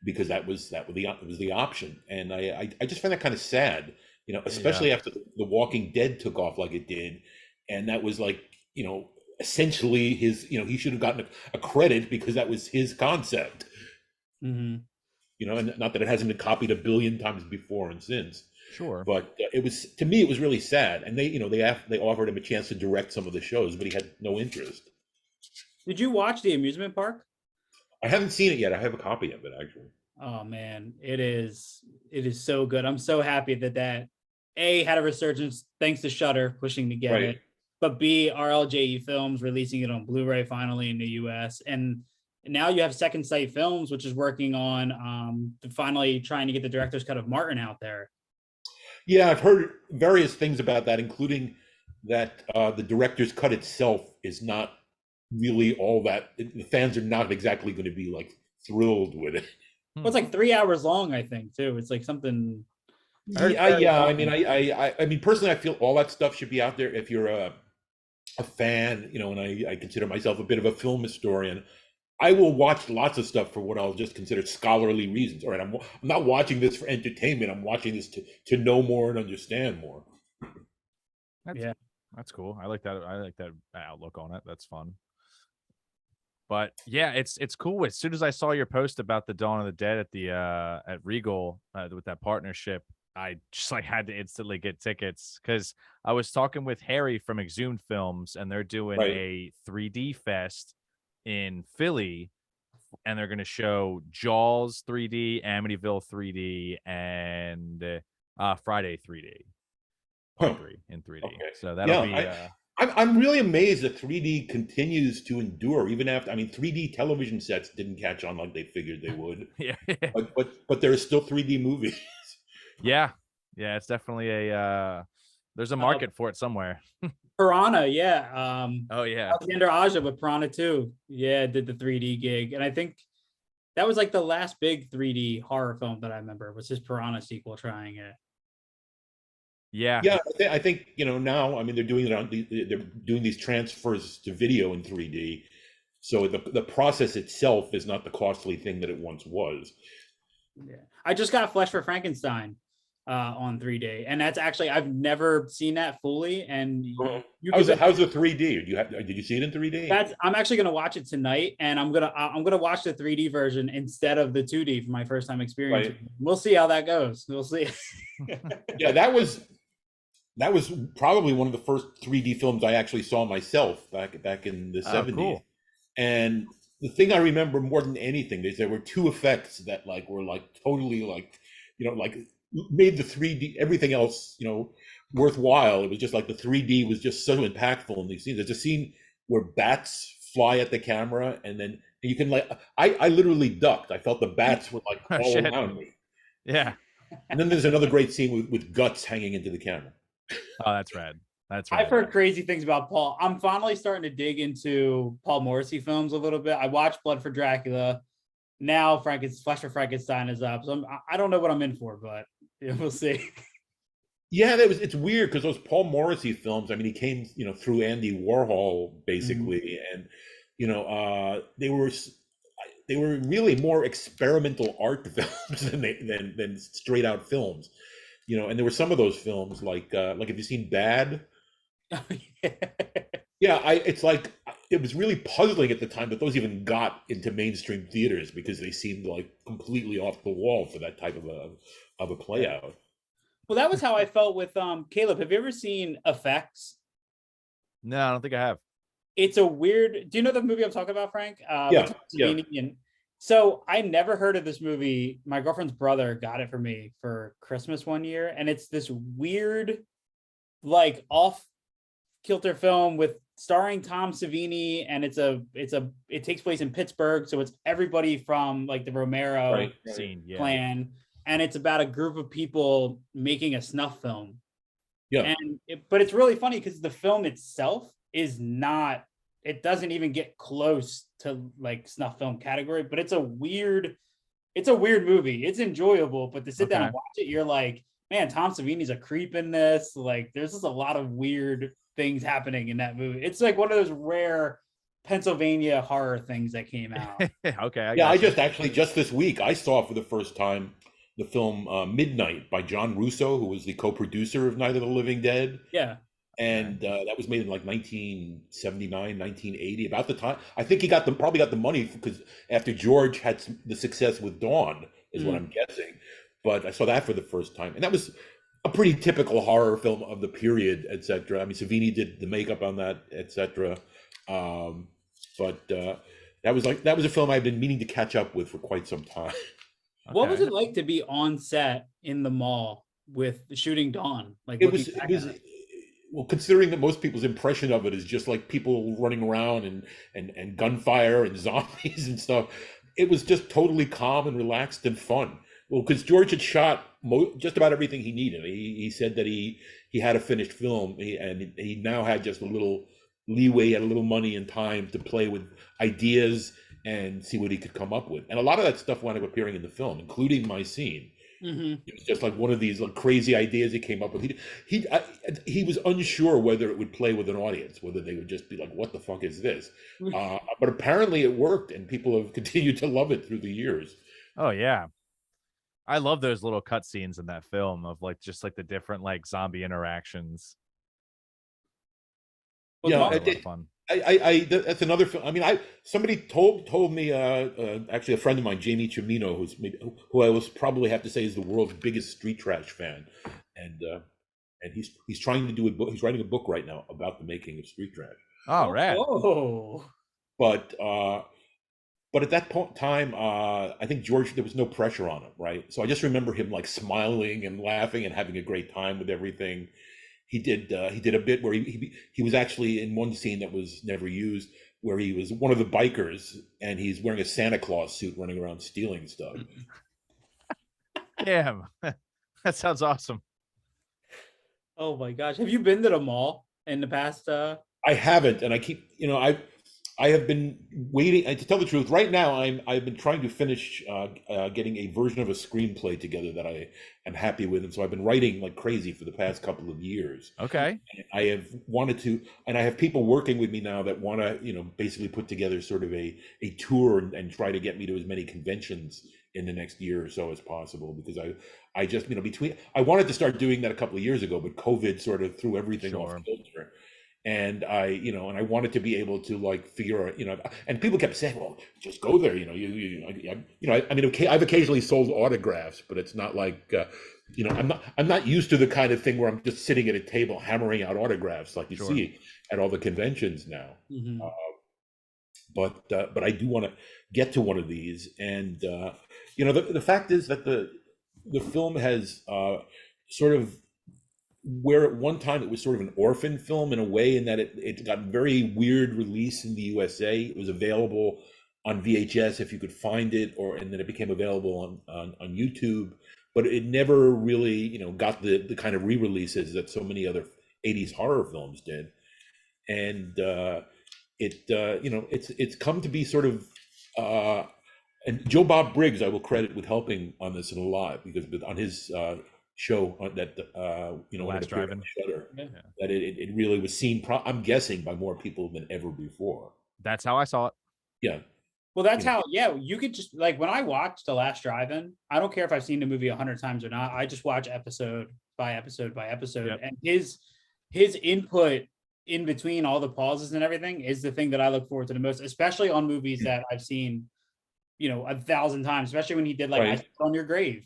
because that was the option. And I just find that kind of sad, Yeah. especially after The Walking Dead took off like it did, and that was like, essentially his, he should have gotten a credit because that was his concept, Mhm. and not that it hasn't been copied a billion times before and since. Sure. But it was, to me, it was really sad. And they offered him a chance to direct some of the shows, but he had no interest. Did you watch The Amusement Park? I haven't seen it yet. I have a copy of it, actually. Oh man, it is so good. I'm so happy that A had a resurgence thanks to Shutter pushing to get Right. it, but B RLJE Films releasing it on Blu-ray finally in the US, and now you have Second Sight Films, which is working on finally trying to get the director's cut of Martin out there. Yeah, I've heard various things about that, including that the director's cut itself is not really all that. The fans are not exactly going to be like thrilled with it. Well, it's like 3 hours long, I think, too. It's like something I heard it's Yeah, very yeah. I mean, long. I mean, personally, I feel all that stuff should be out there if you're a fan, and I consider myself a bit of a film historian. I will watch lots of stuff for what I'll just consider scholarly reasons. All right, I'm not watching this for entertainment. I'm watching this to know more and understand more. That's Yeah. that's cool. I like that. I like that outlook on it. That's fun. But yeah, it's cool. As soon as I saw your post about the Dawn of the Dead at the at Regal with that partnership, I just like had to instantly get tickets because I was talking with Harry from Exhumed Films, and they're doing Right. a 3D fest in Philly, and they're going to show Jaws 3D, Amityville 3D, and Friday 3D, Huh. part 3 in 3D. Okay. So that'll Yeah, be I'm really amazed that 3D continues to endure even after. I mean, 3D television sets didn't catch on like they figured they would, yeah. but there are still 3D movies. Yeah. Yeah, it's definitely there's a Uh, market for it somewhere. Piranha, yeah. Oh yeah. Alexander Aja with Piranha 2. Yeah, did the 3D gig. And I think that was like the last big 3D horror film that I remember was his Piranha sequel trying it. Yeah. Yeah, I think now. I mean, they're doing it they're doing these transfers to video in 3D, so the process itself is not the costly thing that it once was. Yeah. I just got Flesh for Frankenstein on 3D. And that's actually I've never seen that fully. And you How's could the 3D? Did you see it in 3D? that's I'm actually gonna watch it tonight and I'm gonna watch the 3D version instead of the 2D for my first time experience. Right. We'll see how that goes. We'll see. Yeah, that was probably one of the first 3D films I actually saw myself back in the Oh, 70s. cool. And the thing I remember more than anything is there were two effects that like were like totally like, like made the 3D everything else, worthwhile. It was just like the 3D was just so impactful in these scenes. There's a scene where bats fly at the camera, and then you can like I literally ducked. I felt the bats were like Oh, all shit. around me. Yeah. And then there's another great scene with guts hanging into the camera. Oh, that's rad. That's I've rad. heard crazy things about Paul. I'm finally starting to dig into Paul Morrissey films a little bit. I watched Blood for Dracula. Now Flesh for Frankenstein is up. So I don't know what I'm in for, but we'll see. Yeah, it's weird because those Paul Morrissey films, I mean, he came, through Andy Warhol basically, and they were really more experimental art films than straight out films, and there were some of those films like have you seen Bad? Oh, yeah. Yeah, it's like it was really puzzling at the time that those even got into mainstream theaters because they seemed like completely off the wall for that type of a play out. Well, that was how I felt with Caleb. Have you ever seen Effects? No, I don't think I have. It's a weird. Do you know the movie I'm talking about, Frank? Yeah. And so I never heard of this movie. My girlfriend's brother got it for me for Christmas one year, and it's this weird, like off kilter film with starring Tom Savini, and it takes place in Pittsburgh, so it's everybody from like the Romero Scene, yeah. clan, and it's about a group of people making a snuff film. Yeah. But it's really funny because the film itself is not, it doesn't even get close to like snuff film category, but it's a weird movie. It's enjoyable, but to sit down and watch it, you're like, man, Tom Savini's a creep in this. Like there's just a lot of weird things happening in that movie. It's like one of those rare Pennsylvania horror things that came out. Okay. I just this week I saw for the first time the film Midnight by John Russo, who was the co-producer of Night of the Living Dead. Yeah. And that was made in like 1979, 1980. About the time, I think he probably got the money because after George had the success with Dawn, is what I'm guessing. But I saw that for the first time, and that was a pretty typical horror film of the period, etc. I mean, Savini did the makeup on that, etc. But that was a film I've been meaning to catch up with for quite some time. What was it like to be on set in the mall with shooting Dawn? Like it was well, considering that most people's impression of it is just like people running around and gunfire and zombies and stuff, it was just totally calm and relaxed and fun. Well, because George had shot just about everything he needed. He said that he had a finished film, and he now had just a little leeway, had a little money and time to play with ideas and see what he could come up with. And a lot of that stuff wound up appearing in the film, including my scene. It was just like one of these like crazy ideas he came up with. He was unsure whether it would play with an audience, whether they would just be like, "What the fuck is this?" But apparently it worked, and people have continued to love it through the years. Oh yeah, I love those little cutscenes in that film of like just like the different like zombie interactions. Well, yeah, fun. That's another film. I mean, somebody told me actually a friend of mine, Jamie Cimino, who I will probably have to say is the world's biggest street trash fan, and he's trying to do a book. He's writing a book right now about the making of street trash. Oh, rad. Oh. But at that point in time, I think George, there was no pressure on him, right? So I just remember him like smiling and laughing and having a great time with everything. He did a bit where he was actually in one scene that was never used, where he was one of the bikers and he's wearing a Santa Claus suit running around stealing stuff. Damn, that sounds awesome. Oh my gosh, have you been to the mall in the past? I haven't, and I keep, I have been waiting. To tell the truth, right now I've been trying to finish getting a version of a screenplay together that I am happy with, and so I've been writing like crazy for the past couple of years. Okay. And I have wanted to, and I have people working with me now that want to, basically put together sort of a tour and try to get me to as many conventions in the next year or so as possible, because I just I wanted to start doing that a couple of years ago, but COVID sort of threw everything off kilter. And I wanted to be able to like figure out, and people kept saying, well, just go there. I've occasionally sold autographs, but it's not like, I'm not used to the kind of thing where I'm just sitting at a table hammering out autographs like you see at all the conventions now. but I do want to get to one of these. And the fact is that the film has sort of, where at one time it was sort of an orphan film in a way, in that it got very weird release in the USA. It was available on VHS if you could find it, and then it became available on YouTube. But it never really, got the kind of re-releases that so many other 80s horror films did. And it's come to be sort of, and Joe Bob Briggs I will credit with helping on this a lot, because on his show that Last Drive-In, Shudder, that it really was seen, I'm guessing, by more people than ever before. That's how I saw it. Yeah. Well, that's how, you could just, like, when I watched The Last Drive-In, I don't care if I've seen the movie 100 times or not. I just watch episode by episode by episode. Yep. And his input in between all the pauses and everything is the thing that I look forward to the most, especially on movies that I've seen, 1,000 times, especially when he did, like, I Spit on Your Grave.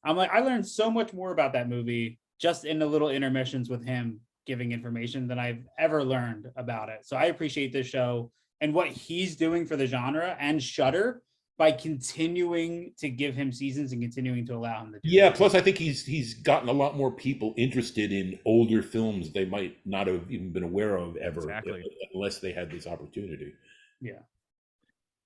I'm like, I learned so much more about that movie just in the little intermissions with him giving information than I've ever learned about it. So I appreciate this show and what he's doing for the genre and Shudder by continuing to give him seasons and continuing to allow him to do it. Plus I think he's gotten a lot more people interested in older films they might not have even been aware of ever, unless they had this opportunity.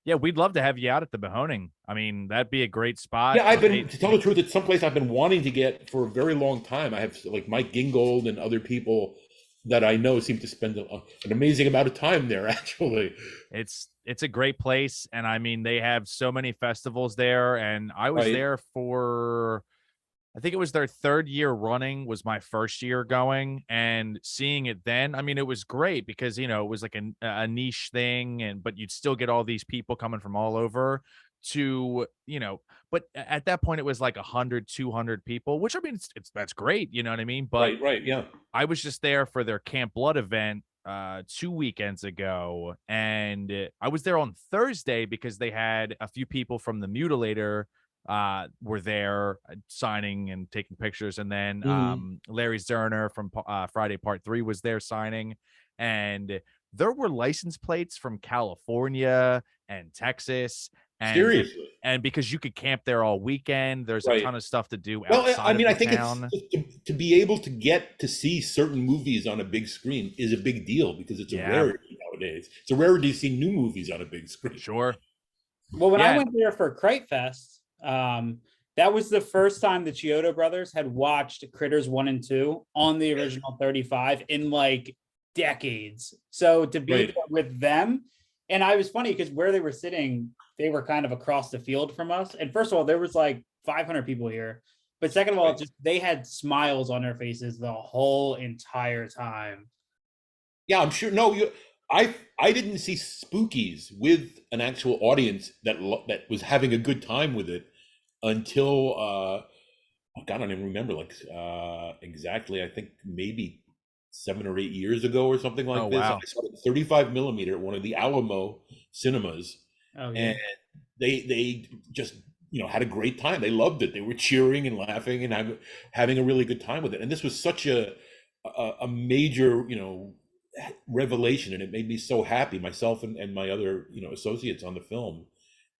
Yeah, we'd love to have you out at the Mahoning. I mean, that'd be a great spot. Yeah, to tell the truth, it's someplace I've been wanting to get for a very long time. I have, like, Mike Gingold and other people that I know seem to spend an amazing amount of time there, actually. It's a great place, and I mean, they have so many festivals there, and I was there for, I think it was their 3rd year running, was my first year going, and seeing it then, I mean, it was great because, it was like a niche thing, but you'd still get all these people coming from all over to, but at that point it was like 100, 200 people, which, I mean, that's great. You know what I mean? But yeah. I was just there for their Camp Blood event 2 weekends ago, and I was there on Thursday because they had a few people from the Mutilator were there signing and taking pictures, and then Larry Zerner from Friday Part 3 was there signing, and there were license plates from California and Texas. And, seriously, and because you could camp there all weekend, there's a ton of stuff to do outside. Well, I mean, I think town. It's to be able to get to see certain movies on a big screen is a big deal, because it's a rarity nowadays. It's a rarity to see new movies on a big screen. Sure. Well, when I went there for Crate Fest, that was the first time the Chiodo brothers had watched Critters 1 and 2 on the original 35 in like decades. So to be with them, and I was funny because where they were sitting, they were kind of across the field from us. And first of all, there was like 500 people here. But second of all, just they had smiles on their faces the whole entire time. Yeah, I'm sure. No, I didn't see Spookies with an actual audience that was having a good time with it until God, I don't even remember, like exactly. I think maybe 7 or 8 years ago or something like this. Wow. I saw it 35 millimeter at one of the Alamo cinemas, and they just had a great time. They loved it. They were cheering and laughing and having a really good time with it. And this was such a major revelation, and it made me so happy, myself and my other associates on the film,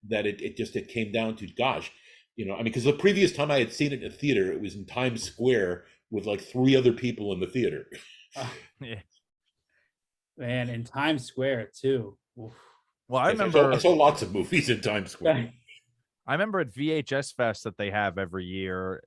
that it came down to, gosh, I mean, because the previous time I had seen it in a theater, it was in Times Square with like 3 other people in the theater. Yeah, man, in Times Square too. Oof. Well, I remember I saw lots of movies in Times Square. I remember at VHS Fest that they have every year,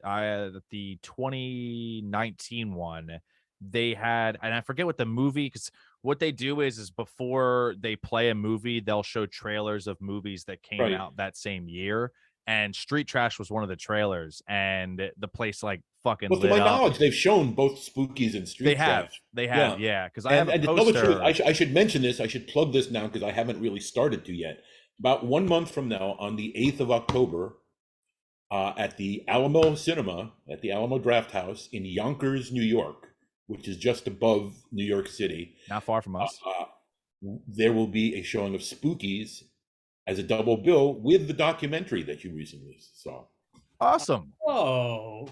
the 2019 one, they had, and I forget what the movie, because what they do is before they play a movie, they'll show trailers of movies that came out that same year. And Street Trash was one of the trailers, and the place like fucking lit up. To my knowledge, they've shown both Spookies and Street Trash. They have, yeah. Because I have a poster. To tell the truth, I should mention this. I should plug this now because I haven't really started to yet. About 1 month from now, on the 8th of October, at the Alamo Cinema, at the Alamo Draft House in Yonkers, New York, which is just above New York City. Not far from us. There will be a showing of Spookies as a double bill with the documentary that you recently saw. Awesome. Oh.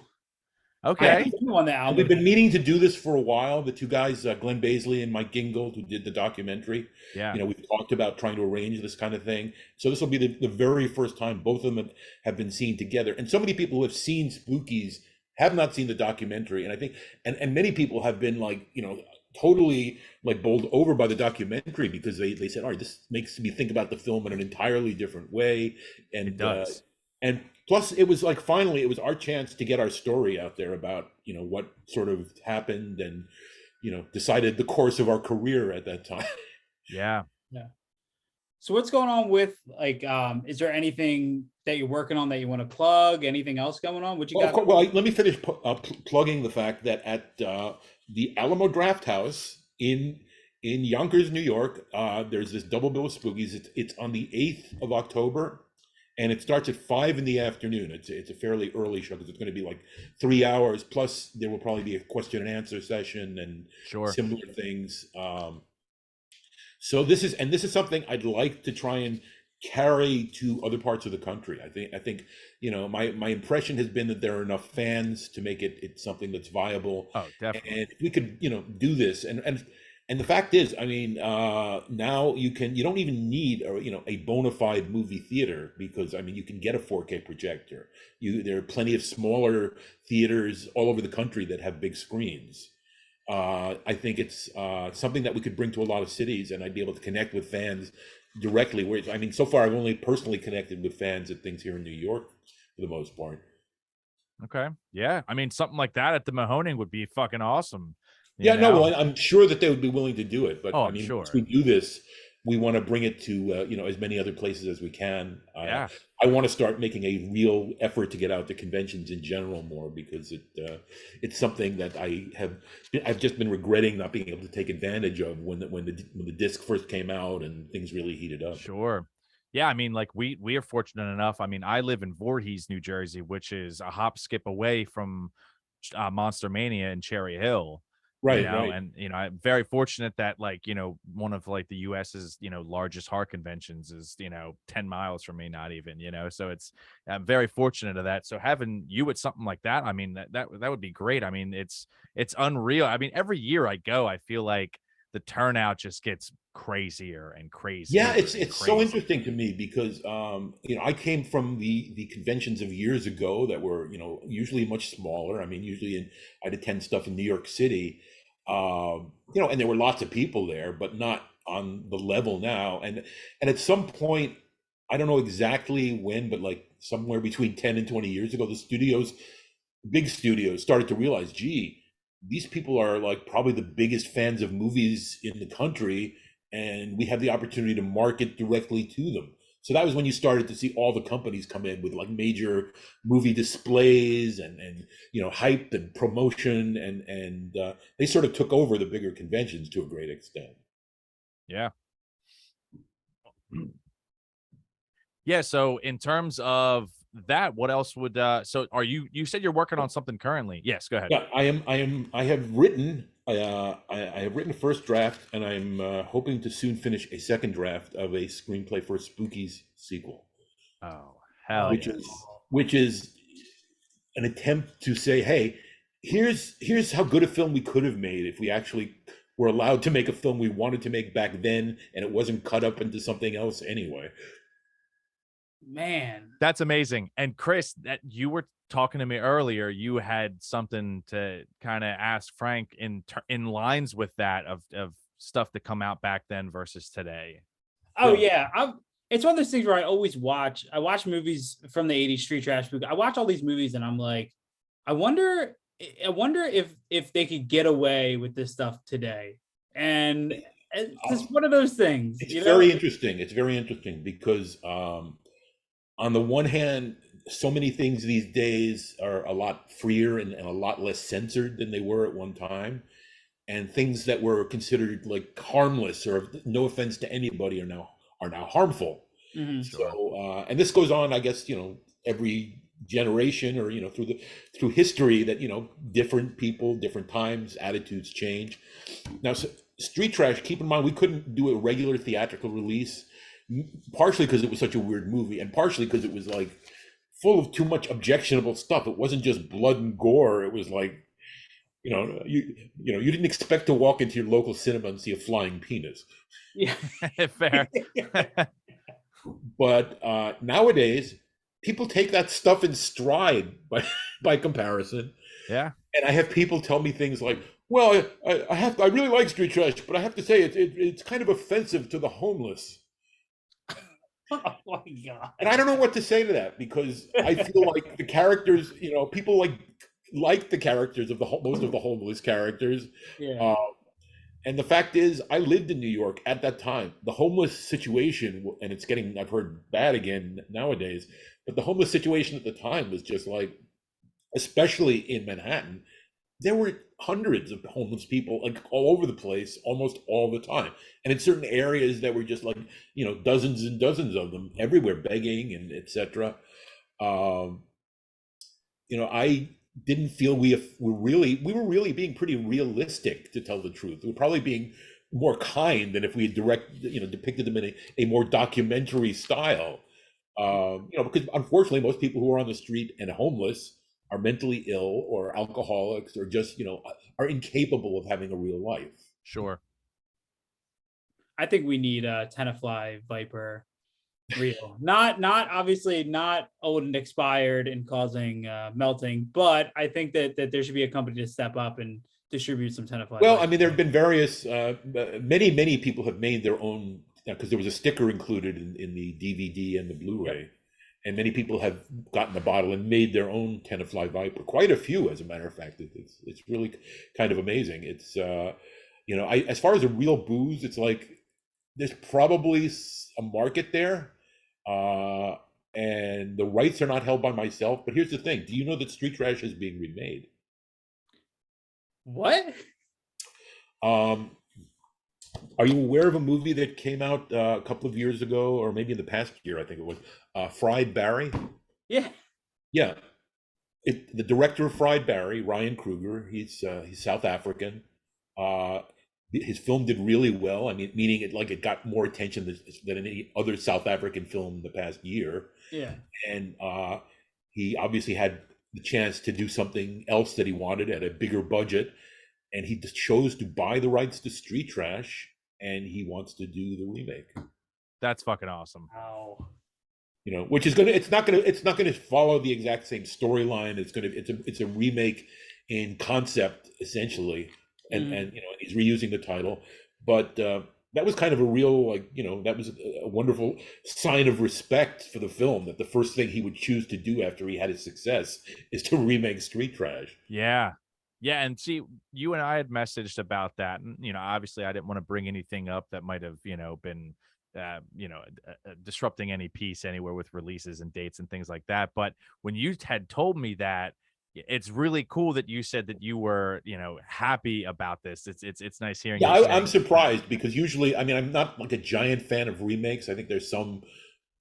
I Okay. haven't seen the one that And album. we've been meaning to do this for a while. The two guys, Glenn Baisley and Mike Gingold, who did the documentary. Yeah. You know, we've talked about trying to arrange this kind of thing. So this will be the very first time both of them have been seen together. And so many people who have seen Spookies have not seen the documentary. And I think, and many people have been like, you know, totally like bowled over by the documentary because they said, all right, this makes me think about the film in an entirely different way. And It does. and plus it was like, finally, it was our chance to get our story out there about, you know, what sort of happened and, you know, decided the course of our career at that time. Yeah. So what's going on with like, is there anything that you're working on that you want to plug? Anything else going on? What you Well, got? of course, well, let me finish plugging the fact that at the Alamo Draft House in Yonkers, New York, there's this double bill of Spookies. It's on the 8th of October, and it starts at 5 in the afternoon. It's a fairly early show because it's going to be like 3 hours. Plus, there will probably be a question and answer session and Sure. similar things. So this is something I'd like to try and carry to other parts of the country. I think you know, my impression has been that there are enough fans to make it's something that's viable. Oh, definitely. And if we could, you know, do this, and the fact is, I mean, now you don't even need a bona fide movie theater, because I mean, you can get a 4K projector. There are plenty of smaller theaters all over the country that have big screens. I think it's something that we could bring to a lot of cities, and I'd be able to connect with fans directly. Whereas, I mean, so far I've only personally connected with fans at things here in New York for the most part. Okay. Yeah. I mean, something like that at the Mahoning would be fucking awesome. Yeah, you no, know? well, I'm sure that they would be willing to do it, but Oh, I I'm mean, sure. once we do this, we want to bring it to you know, as many other places as we can. Yeah. I want to start making a real effort to get out to conventions in general more, because it's something that I've just been regretting not being able to take advantage of when the disc first came out and things really heated up. Sure. Yeah, I mean, like we are fortunate enough. I mean, I live in Voorhees, New Jersey, which is a hop skip away from Monster Mania in Cherry Hill. Right, You know, right. and I'm very fortunate that, like, you know, one of like the US's, you know, largest horror conventions is, you know, 10 miles from me, not even, you know. So I'm very fortunate of that. So having you at something like that, I mean, that would be great. I mean, it's unreal. I mean, every year I go, I feel like the turnout just gets crazier and crazier. Yeah, it's and so crazier. interesting to me because you know, I came from the conventions of years ago that were, you know, usually much smaller. I mean, I'd attend stuff in New York City, you know, and there were lots of people there, but not on the level now. And at some point, I don't know exactly when, but like somewhere between 10 and 20 years ago, big studios started to realize, gee, these people are like probably the biggest fans of movies in the country, and we have the opportunity to market directly to them. So that was when you started to see all the companies come in with like major movie displays and you know, hype and promotion, and they sort of took over the bigger conventions to a great extent. Yeah. Yeah. So in terms of that, what else would so are you said you're working on something currently? Yes, go ahead. Yeah, I have written I have written a first draft, and I'm hoping to soon finish a second draft of a screenplay for a Spookies sequel. Oh, hell which yeah. is an attempt to say, hey, here's how good a film we could have made if we actually were allowed to make a film we wanted to make back then, and it wasn't cut up into something else anyway. Man, That's amazing. And Chris, that you were talking to me earlier, you had something to kind of ask Frank in lines with that of stuff to come out back then versus today. oh Yeah. yeah, it's one of those things where I always watch. I watch movies from the '80s, Street Trash Spook. I watch all these movies, and I'm like, I wonder if they could get away with this stuff today. And it's just one of those things. It's You know? very interesting. It's very interesting because on the one hand, so many things these days are a lot freer and a lot less censored than they were at one time. And things that were considered like harmless or no offense to anybody are now harmful. Mhm. So and this goes on, I guess, you know, every generation, or you know, through history, that, you know, different people, different times, attitudes change. Now, Street Trash, keep in mind, we couldn't do a regular theatrical release, partially because it was such a weird movie, and partially because it was like full of too much objectionable stuff. It wasn't just blood and gore. It was like, you didn't expect to walk into your local cinema and see a flying penis. Yeah. Fair. But nowadays, people take that stuff in stride by comparison. Yeah. And I have people tell me things like, "Well, I really like street trash, but I have to say it's kind of offensive to the homeless." Oh my God. And I don't know what to say to that, because I feel like the characters, people like the characters of most of the homeless characters. Yeah. And the fact is, I lived in New York at that time. The homeless situation, and it's getting, I've heard bad again nowadays, but the homeless situation at the time was just like, especially in Manhattan, there were hundreds of homeless people like all over the place, almost all the time. And in certain areas that were just like, dozens and dozens of them everywhere, begging and etc. I didn't feel we were really being pretty realistic, to tell the truth. We were probably being more kind than if we had depicted them in a more documentary style. Because unfortunately, most people who are on the street and homeless are mentally ill or alcoholics, or just, are incapable of having a real life. Sure. I think we need a Tenafly Viper real, not obviously not old and expired and causing melting, but I think that there should be a company to step up and distribute some Tenafly. Well, I mean, there have been various, many people have made their own, because there was a sticker included in the DVD and the Blu-ray. Yep. And many people have gotten a bottle and made their own Tenafly Viper. Quite a few, as a matter of fact. It's really kind of amazing. It's as far as a real booze, it's like there's probably a market there, and the rights are not held by myself. But here's the thing: do you know that street trash is being remade? What? Are you aware of a movie that came out a couple of years ago, or maybe in the past year? I think it was Fried Barry. Yeah. Yeah. The director of Fried Barry, Ryan Kruger, he's South African. His film did really well. I mean, meaning it got more attention than any other South African film in the past year. Yeah. And he obviously had the chance to do something else that he wanted at a bigger budget, and he just chose to buy the rights to Street Trash, and he wants to do the remake. That's fucking awesome. Wow. Which is it's not gonna follow the exact same storyline. It's a remake in concept, essentially, and he's reusing the title, but that was kind of a real, that was a wonderful sign of respect for the film, that the first thing he would choose to do after he had his success is to remake Street Trash. Yeah. Yeah, and see, you and I had messaged about that, and obviously I didn't want to bring anything up that might have been disrupting any peace anywhere with releases and dates and things like that. But when you had told me that, it's really cool that you said that you were happy about this. It's nice hearing. Yeah, I'm surprised, because usually, I mean, I'm not like a giant fan of remakes. I think there's some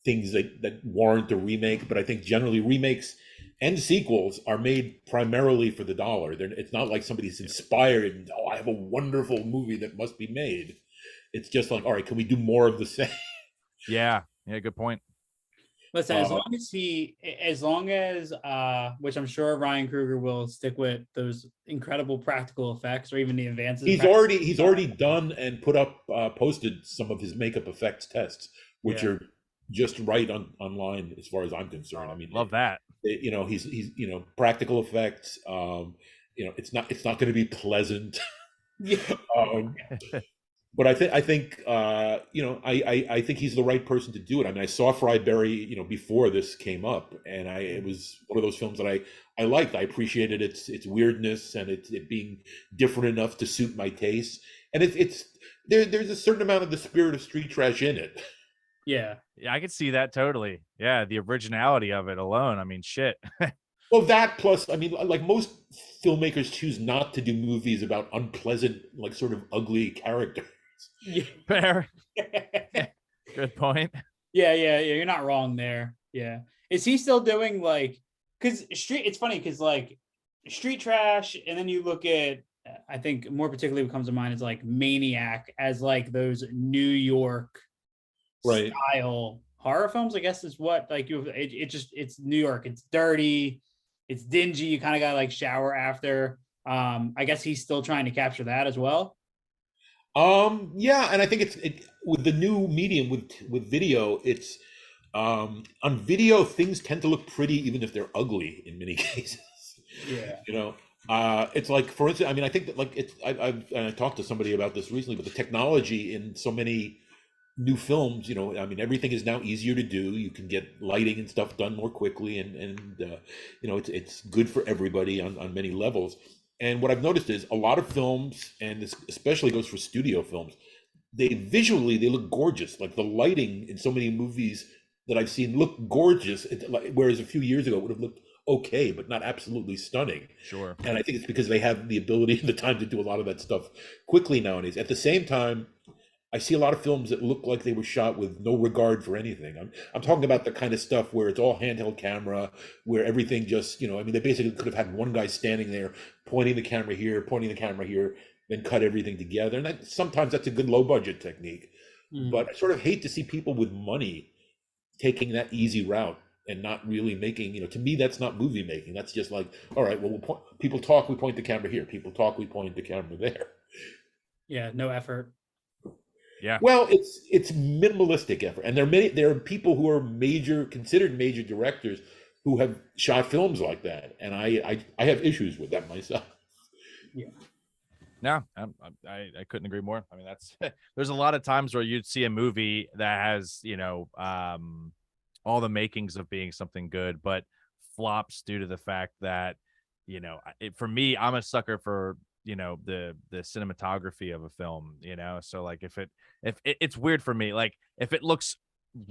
things that warrant a remake, but I think generally remakes and sequels are made primarily for the dollar. It's not like somebody's inspired and, I have a wonderful movie that must be made. It's just like, all right, can we do more of the same? Yeah, good point. Listen, as long as which I'm sure Ryan Kruger will stick with those incredible practical effects, or even the advances. He's already done and posted some of his makeup effects tests, which are just right online as far as I'm concerned. I mean, love that. He's practical effects. It's not going to be pleasant. Yeah. But I think I think he's the right person to do it. I mean, I saw Fried Barry, before this came up, and it was one of those films that I liked. I appreciated its weirdness and it being different enough to suit my taste. And there's a certain amount of the spirit of Street Trash in it. Yeah, I could see that totally. Yeah, the originality of it alone. I mean, shit. Well, that plus, I mean, like most filmmakers choose not to do movies about unpleasant, like sort of ugly characters. Yeah. Fair. Good point. Yeah. You're not wrong there. Yeah. Is he still doing it's funny because Street Trash, and then you look at, I think more particularly what comes to mind is like Maniac as like those New York style horror films, I guess, is what like it's New York. It's dirty, it's dingy. You kind of got to like shower after. I guess he's still trying to capture that as well. Yeah, and I think with the new medium with video, it's on video things tend to look pretty even if they're ugly in many cases. Yeah. You know, it's like, for instance, I mean, I think that like I talked to somebody about this recently, but the technology in so many new films, you know, I mean, everything is now easier to do. You can get lighting and stuff done more quickly, and you know, it's good for everybody on many levels. And what I've noticed is a lot of films, and this especially goes for studio films, they visually they look gorgeous. Like the lighting in so many movies that I've seen look gorgeous, whereas a few years ago it would have looked okay, but not absolutely stunning. Sure. And I think it's because they have the ability and the time to do a lot of that stuff quickly nowadays. At the same time, I see a lot of films that look like they were shot with no regard for anything. I'm talking about the kind of stuff where it's all handheld camera, where everything just, you know, I mean, they basically could have had one guy standing there pointing the camera here, then cut everything together. And sometimes that's a good low budget technique. But I sort of hate to see people with money taking that easy route and not really making, you know, to me, that's not movie making. That's just like, all right, well, people talk, we point the camera here. People talk, we point the camera there. Yeah, no effort. Yeah. Well, it's minimalistic effort, and there are people who are considered major directors who have shot films like that, and I have issues with that myself. Yeah. No, I couldn't agree more. I mean, that's there's a lot of times where you'd see a movie that has, you know, all the makings of being something good, but flops due to the fact that, you know, for me, I'm a sucker for, you know, the cinematography of a film, you know. So like if it's weird for me, like if it looks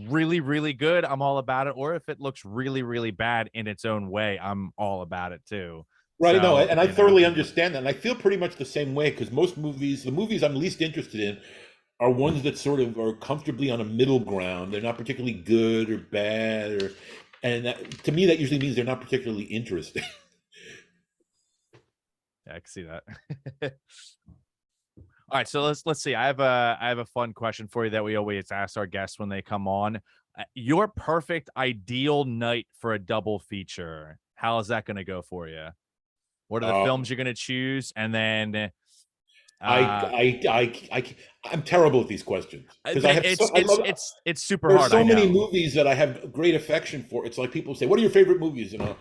really, really good, I'm all about it, or if it looks really, really bad in its own way, I'm all about it too. Right, So, no, and I you know, thoroughly understand that, and I feel pretty much the same way, because the movies I'm least interested in are ones that sort of are comfortably on a middle ground. They're not particularly good or bad, and to me that usually means they're not particularly interesting. Yeah, I can see that. All right, so let's see. I have a fun question for you that we always ask our guests when they come on. Your perfect ideal night for a double feature. How is that going to go for you? What are the films you're going to choose? And then I'm terrible at these questions because it's super there's hard. so I many know. movies that I have great affection for. It's like people say, "What are your favorite movies?" You know,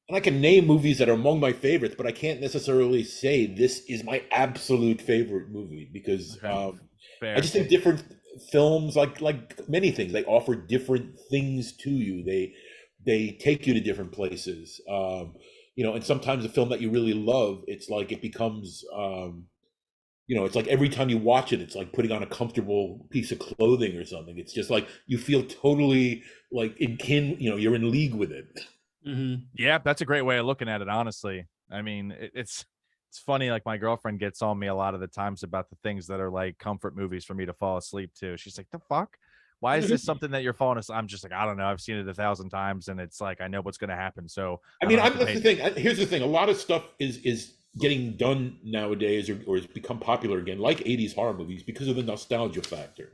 and I can name movies that are among my favorites, but I can't necessarily say this is my absolute favorite movie because Fair. I just think different films, like many things, they offer different things to you. They take you to different places. You know, and sometimes a film that you really love, it's like it becomes, you know, it's like every time you watch it, it's like putting on a comfortable piece of clothing or something. It's just like you feel totally like you know, you're in league with it. Mm-hmm. Yeah, that's a great way of looking at it, honestly. I mean, it's funny, like my girlfriend gets on me a lot of the times about the things that are like comfort movies for me to fall asleep to. She's like, the fuck? Why is this something that you're falling asleep? I'm just like, I don't know. I've seen it 1,000 times and it's like I know what's gonna happen. So I mean, that's the thing. Here's the thing: a lot of stuff is getting done nowadays, or has become popular again, like '80s horror movies, because of the nostalgia factor.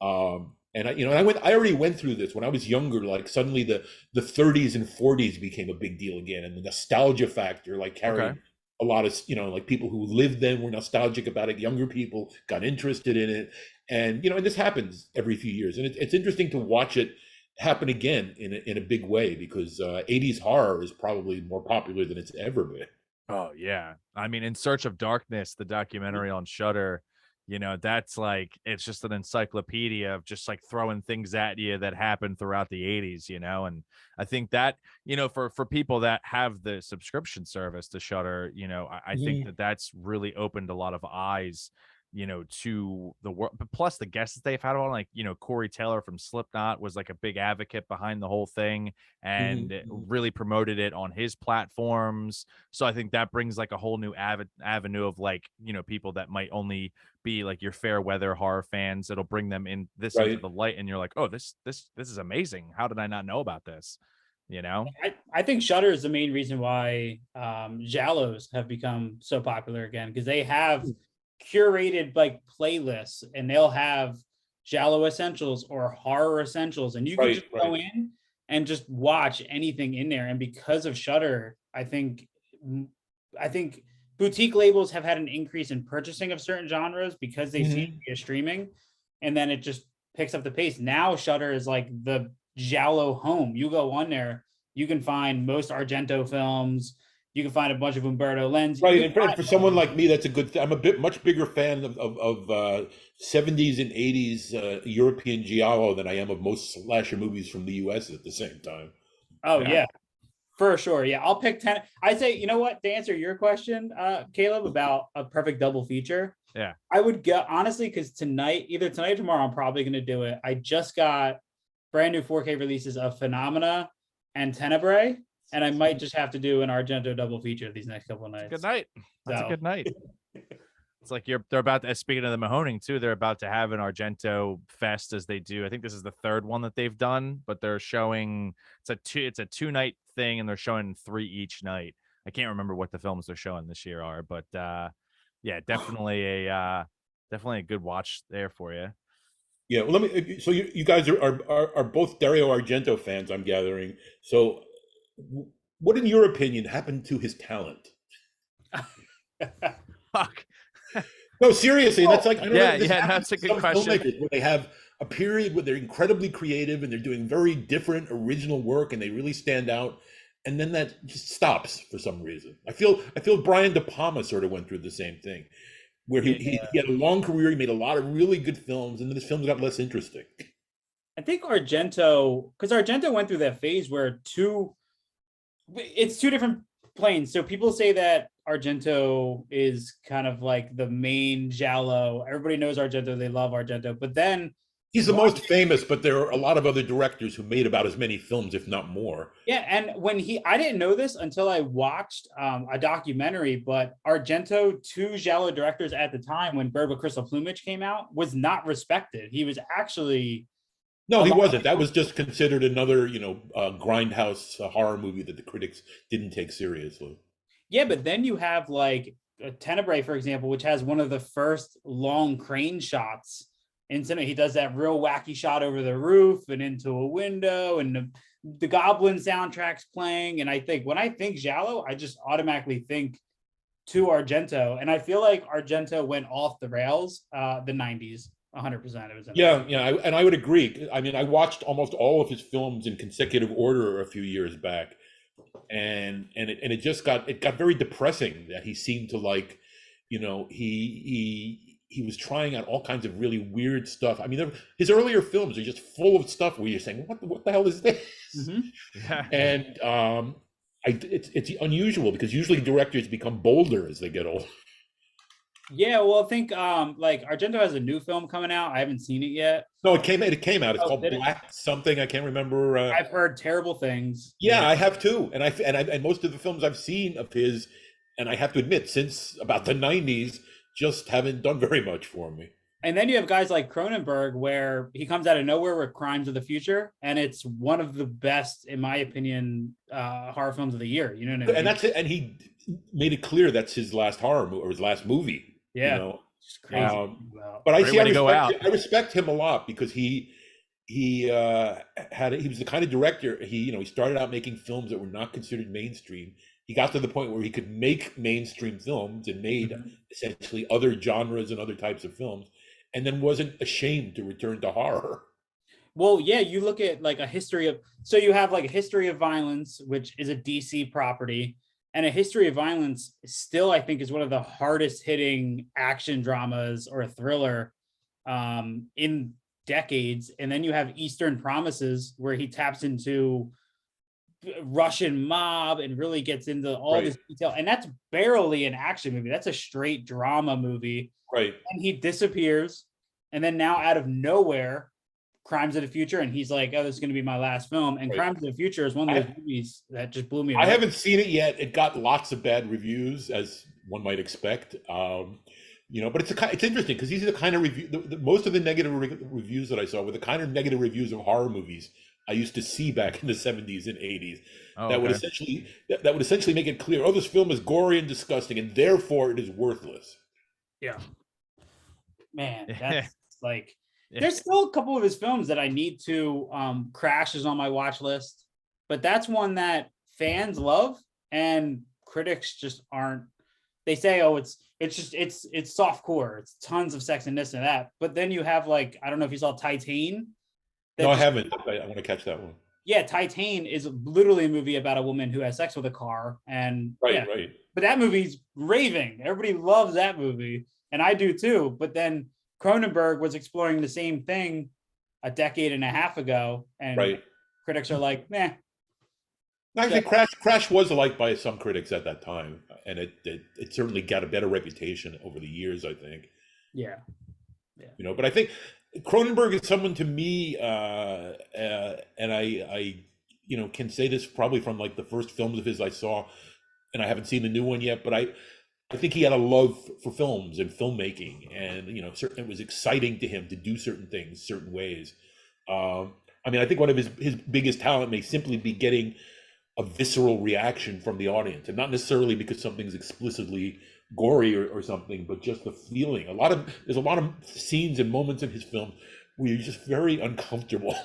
And I already went through this when I was younger. Like suddenly the 30s and 40s became a big deal again, and the nostalgia factor like carried a lot of, you know, like people who lived then were nostalgic about it. Younger people got interested in it, and you know, and this happens every few years, and it's interesting to watch it happen again in a big way, because 80s horror is probably more popular than it's ever been. Oh yeah. I mean, In Search of Darkness, the documentary on Shudder, you know, that's like it's just an encyclopedia of just like throwing things at you that happened throughout the 80s, you know. And I think that, you know, for people that have the subscription service to Shudder, you know, I think that that's really opened a lot of eyes, you know, to the world. But plus the guests that they've had on, like, you know, Corey Taylor from Slipknot was like a big advocate behind the whole thing and really promoted it on his platforms. So I think that brings like a whole new avenue of like, you know, people that might only be like your fair weather horror fans. It'll bring them in into the light, and you're like, oh, this is amazing. How did I not know about this? You know, I think Shudder is the main reason why Giallos have become so popular again, because they have curated like playlists, and they'll have Giallo Essentials or Horror Essentials, and you can just go in and just watch anything in there. And because of Shudder, I think boutique labels have had an increase in purchasing of certain genres because they see it via streaming, and then it just picks up the pace. Now Shudder is like the Giallo home. You go on there, you can find most Argento films. You can find a bunch of Umberto Lenz. Right, and for someone like me, that's a good thing. I'm a much bigger fan of 70s and 80s European giallo than I am of most slasher movies from the US at the same time. Oh yeah, for sure. Yeah, I'll pick 10. I'd say, you know what, to answer your question, Caleb, about a perfect double feature. Yeah, I would go honestly, because either tonight or tomorrow, I'm probably going to do it. I just got brand new 4K releases of Phenomena and Tenebrae. And I might just have to do an Argento double feature these next couple of nights. Good night. That's a good night. It's like they're about to, speaking of the Mahoning too, they're about to have an Argento fest as they do. I think this is the third one that they've done, but they're showing it's a 2-night thing, and they're showing 3 each night. I can't remember what the films they're showing this year are, but yeah, definitely a good watch there for you. Yeah, well, so you guys are both Dario Argento fans, I'm gathering. So what, in your opinion, happened to his talent? Fuck. No, seriously, that's like, I don't know, that's a good question. Where they have a period where they're incredibly creative and they're doing very different original work and they really stand out, and then that just stops for some reason. I feel Brian De Palma sort of went through the same thing, where he had a long career, he made a lot of really good films, and then his films got less interesting. I think Argento went through that phase where it's two different planes. So people say that Argento is kind of like the main giallo. Everybody knows Argento, they love Argento, but then he's the most famous, but there are a lot of other directors who made about as many films, if not more. Yeah, and I didn't know this until I watched a documentary, but Argento, 2 giallo directors at the time when Bird with Crystal Plumage came out, was not respected. He was actually... No, he wasn't. That was just considered another, grindhouse horror movie that the critics didn't take seriously. Yeah, but then you have like Tenebrae, for example, which has one of the first long crane shots in cinema. He does that real wacky shot over the roof and into a window, and the Goblin soundtrack's playing. And I think when I think giallo, I just automatically think to Argento, and I feel like Argento went off the rails the 90s. 100%. It was and I would agree. I mean, I watched almost all of his films in consecutive order a few years back, and it got very depressing that he seemed to, like, he was trying out all kinds of really weird stuff. I mean, his earlier films are just full of stuff where you're saying, what the hell is this? Mm-hmm. Yeah. And it's unusual because usually directors become bolder as they get older. Yeah, well, I think like Argento has a new film coming out. I haven't seen it yet. No, it came out. It's called Black something. I can't remember. I've heard terrible things. Yeah, I have too. And most of the films I've seen of his, and I have to admit, since about the 90s, just haven't done very much for me. And then you have guys like Cronenberg, where he comes out of nowhere with Crimes of the Future, and it's one of the best, in my opinion, horror films of the year. You know what I mean? And that's it. And he made it clear that's his last horror movie or his last movie. Yeah, it's crazy. But I respect him a lot because he was the kind of director. He started out making films that were not considered mainstream. He got to the point where he could make mainstream films and made essentially other genres and other types of films, and then wasn't ashamed to return to horror. Well, yeah, you look at like you have like A History of Violence, which is a DC property. And A History of Violence still, I think, is one of the hardest hitting action dramas or a thriller in decades. And then you have Eastern Promises, where he taps into Russian mob and really gets into all this detail. And that's barely an action movie. That's a straight drama movie. Right. And he disappears. And then now out of nowhere, Crimes of the Future, and he's like, oh, this is going to be my last film. And Crimes of the Future is one of those movies that just blew me away. I haven't seen it yet. It got lots of bad reviews, as one might expect. But it's interesting because these are the kind of most of the negative reviews that I saw were the kind of negative reviews of horror movies I used to see back in the 70s and 80s. That would essentially make it clear, this film is gory and disgusting, and therefore it is worthless. Yeah. Man, that's like... There's still a couple of his films that I need to Crash is on my watch list, but that's one that fans love and critics just aren't. They say, oh, it's soft core, it's tons of sex and this and that. But then you have like, I don't know if you saw Titan. No, I haven't. I want to catch that one. Yeah, Titan is literally a movie about a woman who has sex with a car, and right. But that movie's raving. Everybody loves that movie, and I do too. But then Cronenberg was exploring the same thing a decade and a half ago, and critics are like, "Meh." Actually, Crash was liked by some critics at that time, and it certainly got a better reputation over the years, I think. Yeah. You know, but I think Cronenberg is someone to me, and I can say this probably from like the first films of his I saw, and I haven't seen the new one yet, but I think he had a love for films and filmmaking, and certainly it was exciting to him to do certain things certain ways. I mean, I think one of his biggest talent may simply be getting a visceral reaction from the audience, and not necessarily because something's explicitly gory or something, but just the feeling. There's a lot of scenes and moments in his film where you're just very uncomfortable.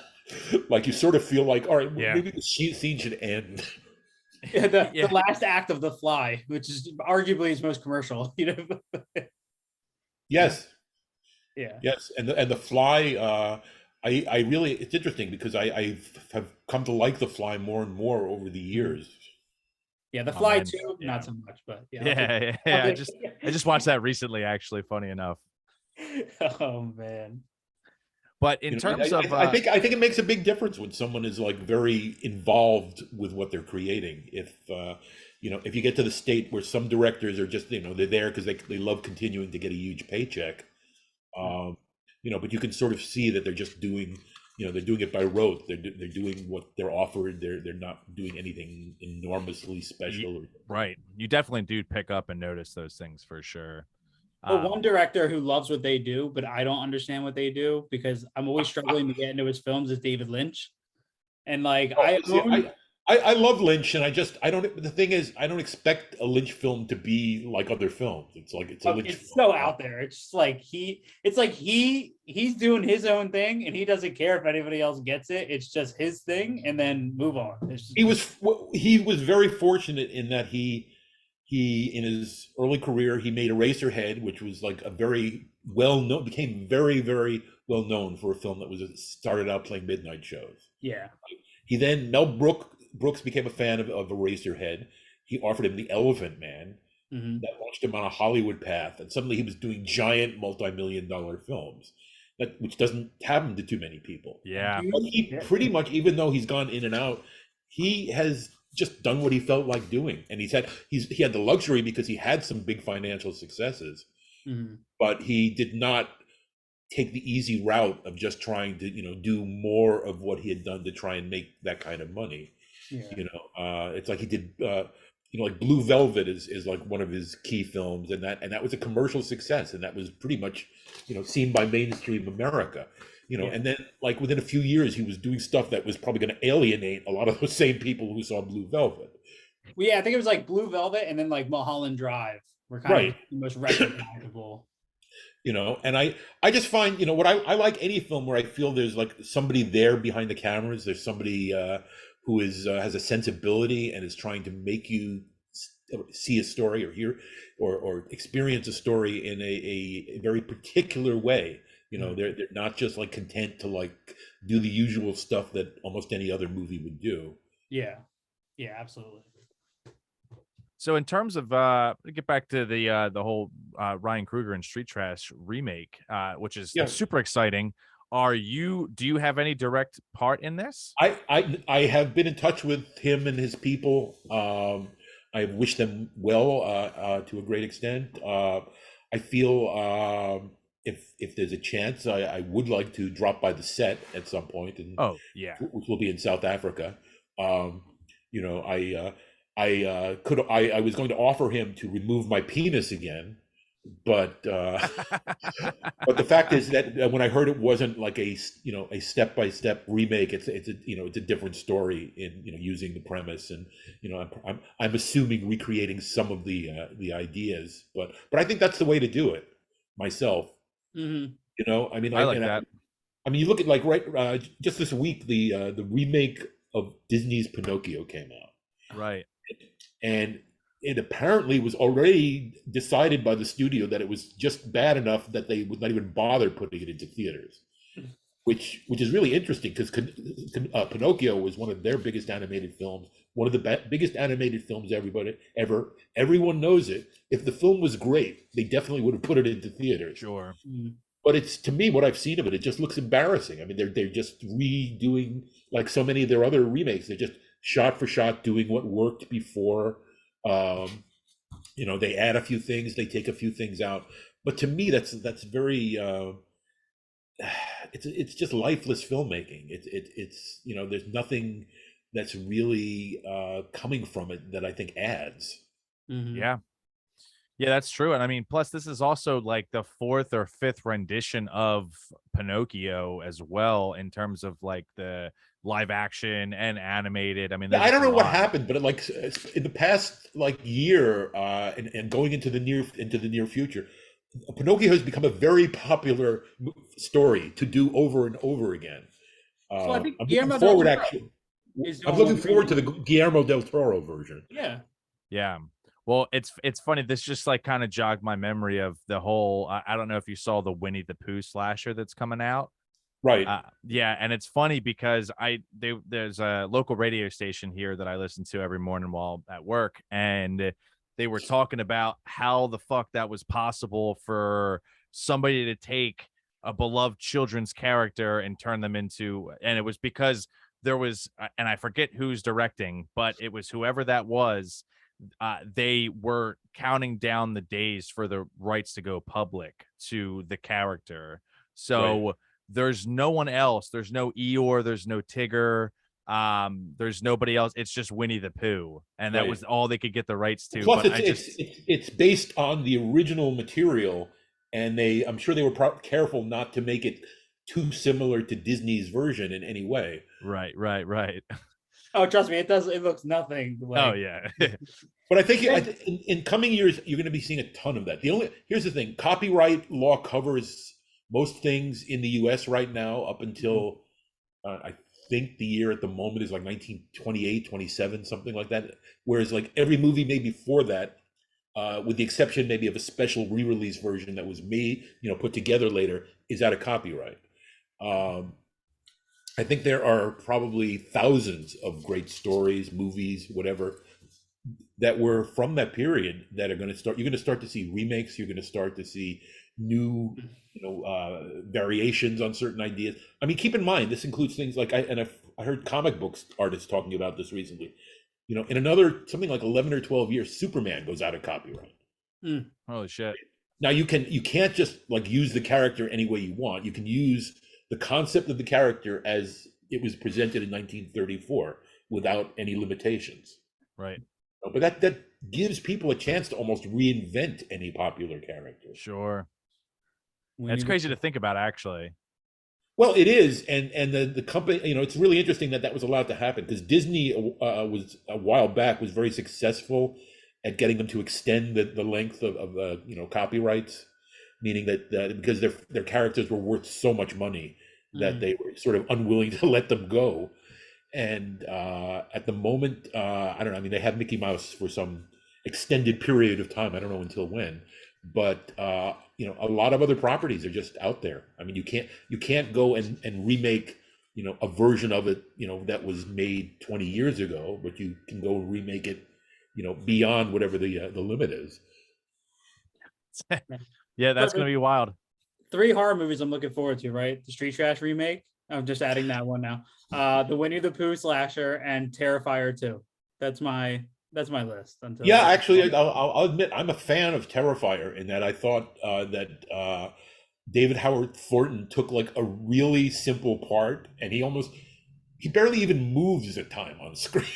Like you sort of feel like, all right, maybe the scene should end. Yeah, the last act of The Fly, which is arguably his most commercial, Yes. Yeah. Yes, and the Fly. I really, it's interesting because I have come to like The Fly more and more over the years. Yeah, The Fly too, not so much, but yeah. I just watched that recently, actually. Funny enough. Oh man. But in terms of, I think it makes a big difference when someone is like very involved with what they're creating. If if you get to the state where some directors are just they're there because they love continuing to get a huge paycheck, but you can sort of see that they're just doing, they're doing it by rote. They're doing what they're offered. They're not doing anything enormously special. Right. You definitely do pick up and notice those things for sure. But one director who loves what they do, but I don't understand what they do because I'm always struggling to get into his films is David Lynch. And like I love Lynch, and I don't. The thing is, I don't expect a Lynch film to be like other films. It's like it's a Lynch. It's so out there. It's just like he's doing his own thing, and he doesn't care if anybody else gets it. It's just his thing, and then move on. He was very fortunate in that he in his early career he made Eraserhead, which was like a very became very, very well known for a film that started out playing midnight shows. Yeah. He then Mel Brooks became a fan of Eraserhead. He offered him The Elephant Man. That launched him on a Hollywood path, and suddenly he was doing giant multi-million-dollar films, which doesn't happen to too many people. Yeah, but he pretty much, even though he's gone in and out, he has just done what he felt like doing, and he had the luxury because he had some big financial successes, but he did not take the easy route of just trying to do more of what he had done to try and make that kind of money. It's like he did like Blue Velvet is like one of his key films, and that was a commercial success, and that was pretty much seen by mainstream America. And then like within a few years he was doing stuff that was probably going to alienate a lot of those same people who saw Blue Velvet. Well, yeah, I think it was like Blue Velvet and then like Mulholland Drive were kind of the most recognizable. And I just find what I like any film where I feel there's like somebody there behind the cameras. There's somebody who has a sensibility and is trying to make you see a story or hear or experience a story in a very particular way. They're not just like content to like do the usual stuff that almost any other movie would do. Yeah, absolutely. So in terms of get back to the whole Ryan Coogler and Street Trash remake, which is super exciting. Do you have any direct part in this? I have been in touch with him and his people. I wish them well to a great extent. I feel if there's a chance, I would like to drop by the set at some point, and which will be in South Africa. I was going to offer him to remove my penis again, but the fact is that when I heard it wasn't like a step-by-step remake, it's a different story in using the premise, and I'm assuming recreating some of the ideas, but I think that's the way to do it myself. I mean, I like that. I mean, you look at like just this week, the remake of Disney's Pinocchio came out, Right. and it apparently was already decided by the studio that it was just bad enough that they would not even bother putting it into theaters, which is really interesting because Pinocchio was one of their biggest animated films, one of the biggest animated films everyone knows it. If the film was great, they definitely would have put it into theaters. Sure. But it's, to me, what I've seen of it, it just looks embarrassing. I mean, they're just redoing, like so many of their other remakes. They're just shot for shot doing what worked before. They add a few things, they take a few things out. But to me, that's very it's just lifeless filmmaking. It's there's nothing that's really coming from it that I think adds. Mm-hmm. Yeah. Yeah, that's true. And I mean, plus this is also like the fourth or fifth rendition of Pinocchio as well, in terms of like the live action and animated. I mean, I don't know what lot. happened, but like in the past year, and going into the near future, Pinocchio has become a very popular story to do over and over again. So I think I'm Guillermo looking forward, del Toro actually. is I'm doing looking one forward to right the Guillermo del Toro version. Yeah. Yeah. Well, it's funny. This just like kind of jogged my memory of the whole. I don't know if you saw the Winnie the Pooh slasher that's coming out. Right. Yeah, and it's funny because there's a local radio station here that I listen to every morning while at work, and they were talking about how the fuck that was possible for somebody to take a beloved children's character and turn them into, and it was because there was, and I forget who's directing, but it was whoever that was. They were counting down the days for the rights to go public to the character. So Right. there's no one else. There's no Eeyore. There's no Tigger. There's nobody else. It's just Winnie the Pooh, and that Right. was all they could get the rights to. Plus, But it's based on the original material, and I'm sure they were careful not to make it too similar to Disney's version in any way. right. Oh, trust me, it does. It looks nothing like. Oh yeah. But I think in coming years, you're going to be seeing a ton of that. Here's the thing: copyright law covers most things in the U.S. right now up until I think the year at the moment is like 1928, 27, something like that. Whereas like every movie made before that, with the exception maybe of a special re-release version that was made, put together later, is out of copyright. I think there are probably thousands of great stories, movies, whatever, that were from that period that are going to start. You're going to start to see remakes. You're going to start to see new, variations on certain ideas. I mean, keep in mind this includes things like I heard comic books artists talking about this recently. In another something like 11 or 12 years, Superman goes out of copyright. Holy shit. Now you can't just like use the character any way you want. You can use the concept of the character as it was presented in 1934 without any limitations. Right. But that gives people a chance to almost reinvent any popular character. Sure. That's crazy to think about, actually. Well, it is, and the company, it's really interesting that was allowed to happen because Disney was a while back was very successful at getting them to extend the length of copyrights, meaning that because their characters were worth so much money that they were sort of unwilling to let them go. And at the moment, I don't know. I mean, they have Mickey Mouse for some extended period of time. I don't know until when, but a lot of other properties are just out there. I mean, you can't go and remake a version of it that was made 20 years ago, but you can go remake it beyond whatever the limit is. Yeah, that's gonna be wild. 3 horror movies I'm looking forward to, right? The Street Trash remake. I'm just adding that one now. The Winnie the Pooh slasher and Terrifier 2. That's my list. Actually, I'll admit I'm a fan of Terrifier in that I thought that David Howard Thornton took like a really simple part and he barely even moves at time on screen.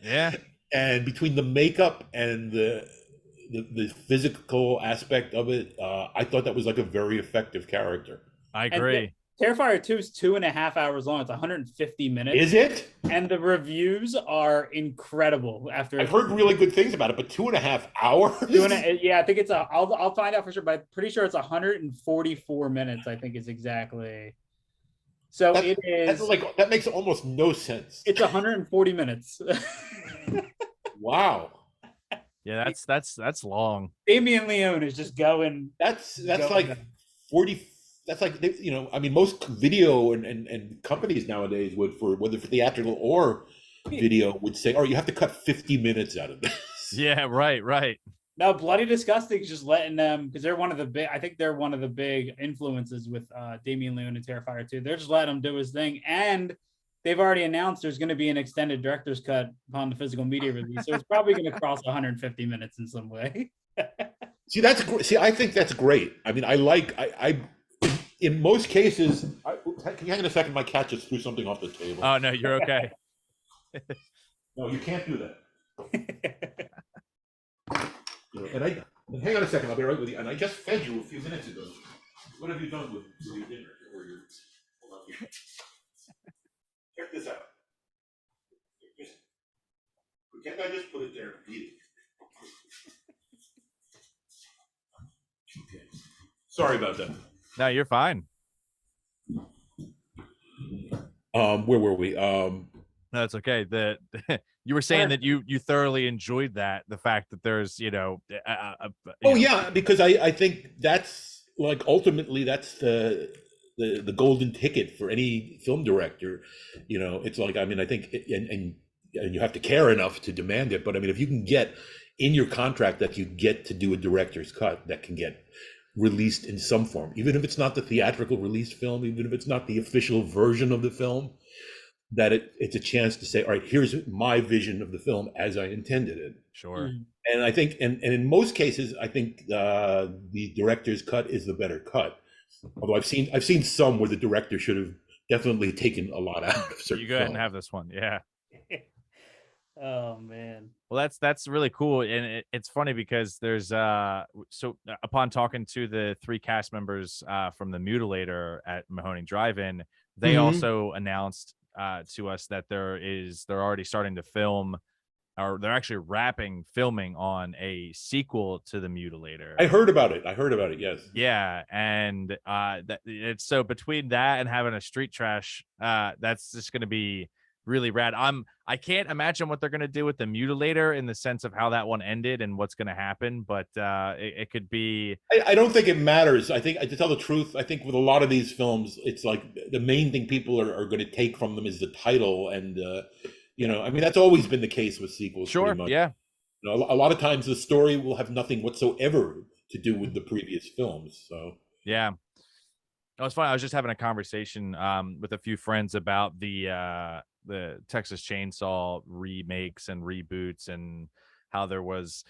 Yeah. And between the makeup and the physical aspect of it, I thought that was like a very effective character. I agree. Terrifier 2 is 2.5 hours long. It's 150 minutes. Is it? And the reviews are incredible. I've heard really good things about it, but 2.5 hours? Yeah, I think it's I'll find out for sure, but I'm pretty sure it's 144 minutes, I think is exactly. So That, it is. that makes almost no sense. It's 140 minutes. Wow. Yeah, that's long. Damien Leone is just going. That's going like 40. That's like, you know, I mean, most video and companies nowadays would, for whether for theatrical or video, would say, "Oh, you have to cut 50 minutes out of this." Yeah, right. Now, Bloody Disgusting is just letting them, because they're one of the big. I think they're one of the big influences with Damien Leone and Terrifier 2. They're just letting him do his thing, and they've already announced there's going to be an extended director's cut upon the physical media release, so it's probably going to cross 150 minutes in some way. See, that's great. See, I think that's great. I mean, I in most cases, can you hang on a second? My cat just threw something off the table. Oh no, you're okay. No, you can't do that. And hang on a second. I'll be right with you. And I just fed you a few minutes ago. What have you done with your dinner or your? Hold on here. Check this out. Can't I just put it there and eat it? Okay. Sorry about that. No, you're fine. Where were we? No, it's okay. You were saying that you thoroughly enjoyed that, the fact that there's, you know, yeah, because I think that's like ultimately that's the golden ticket for any film director. You know, it's like, I mean, I think and you have to care enough to demand it, but I mean, if you can get in your contract that you get to do a director's cut that can get released in some form, even if it's not the theatrical released film, even if it's not the official version of the film, that it's a chance to say, all right, here's my vision of the film as I intended it. Sure. And I think, and in most cases, I think the director's cut is the better cut. Although I've seen some where the director should have definitely taken a lot out of certain. You go ahead and have this one, yeah. Oh man. Well, that's really cool, and it's funny because there's so upon talking to the 3 cast members from the Mutilator at Mahoning Drive-In, they also announced to us that they're already starting to film, or they're actually wrapping filming on a sequel to the Mutilator. I heard about it. Yes. Yeah, and it's so between that and having a street trash, that's just going to be really rad. I can't imagine what they're going to do with the Mutilator in the sense of how that one ended and what's going to happen, but it could be. I don't think it matters. I think, to tell the truth, I think with a lot of these films, it's like the main thing people are going to take from them is the title, and you know, I mean, that's always been the case with sequels. Sure. Yeah. You know, a lot of times the story will have nothing whatsoever to do with the previous films. So yeah. It was funny. I was just having a conversation with a few friends about the Texas Chainsaw remakes and reboots, and how there was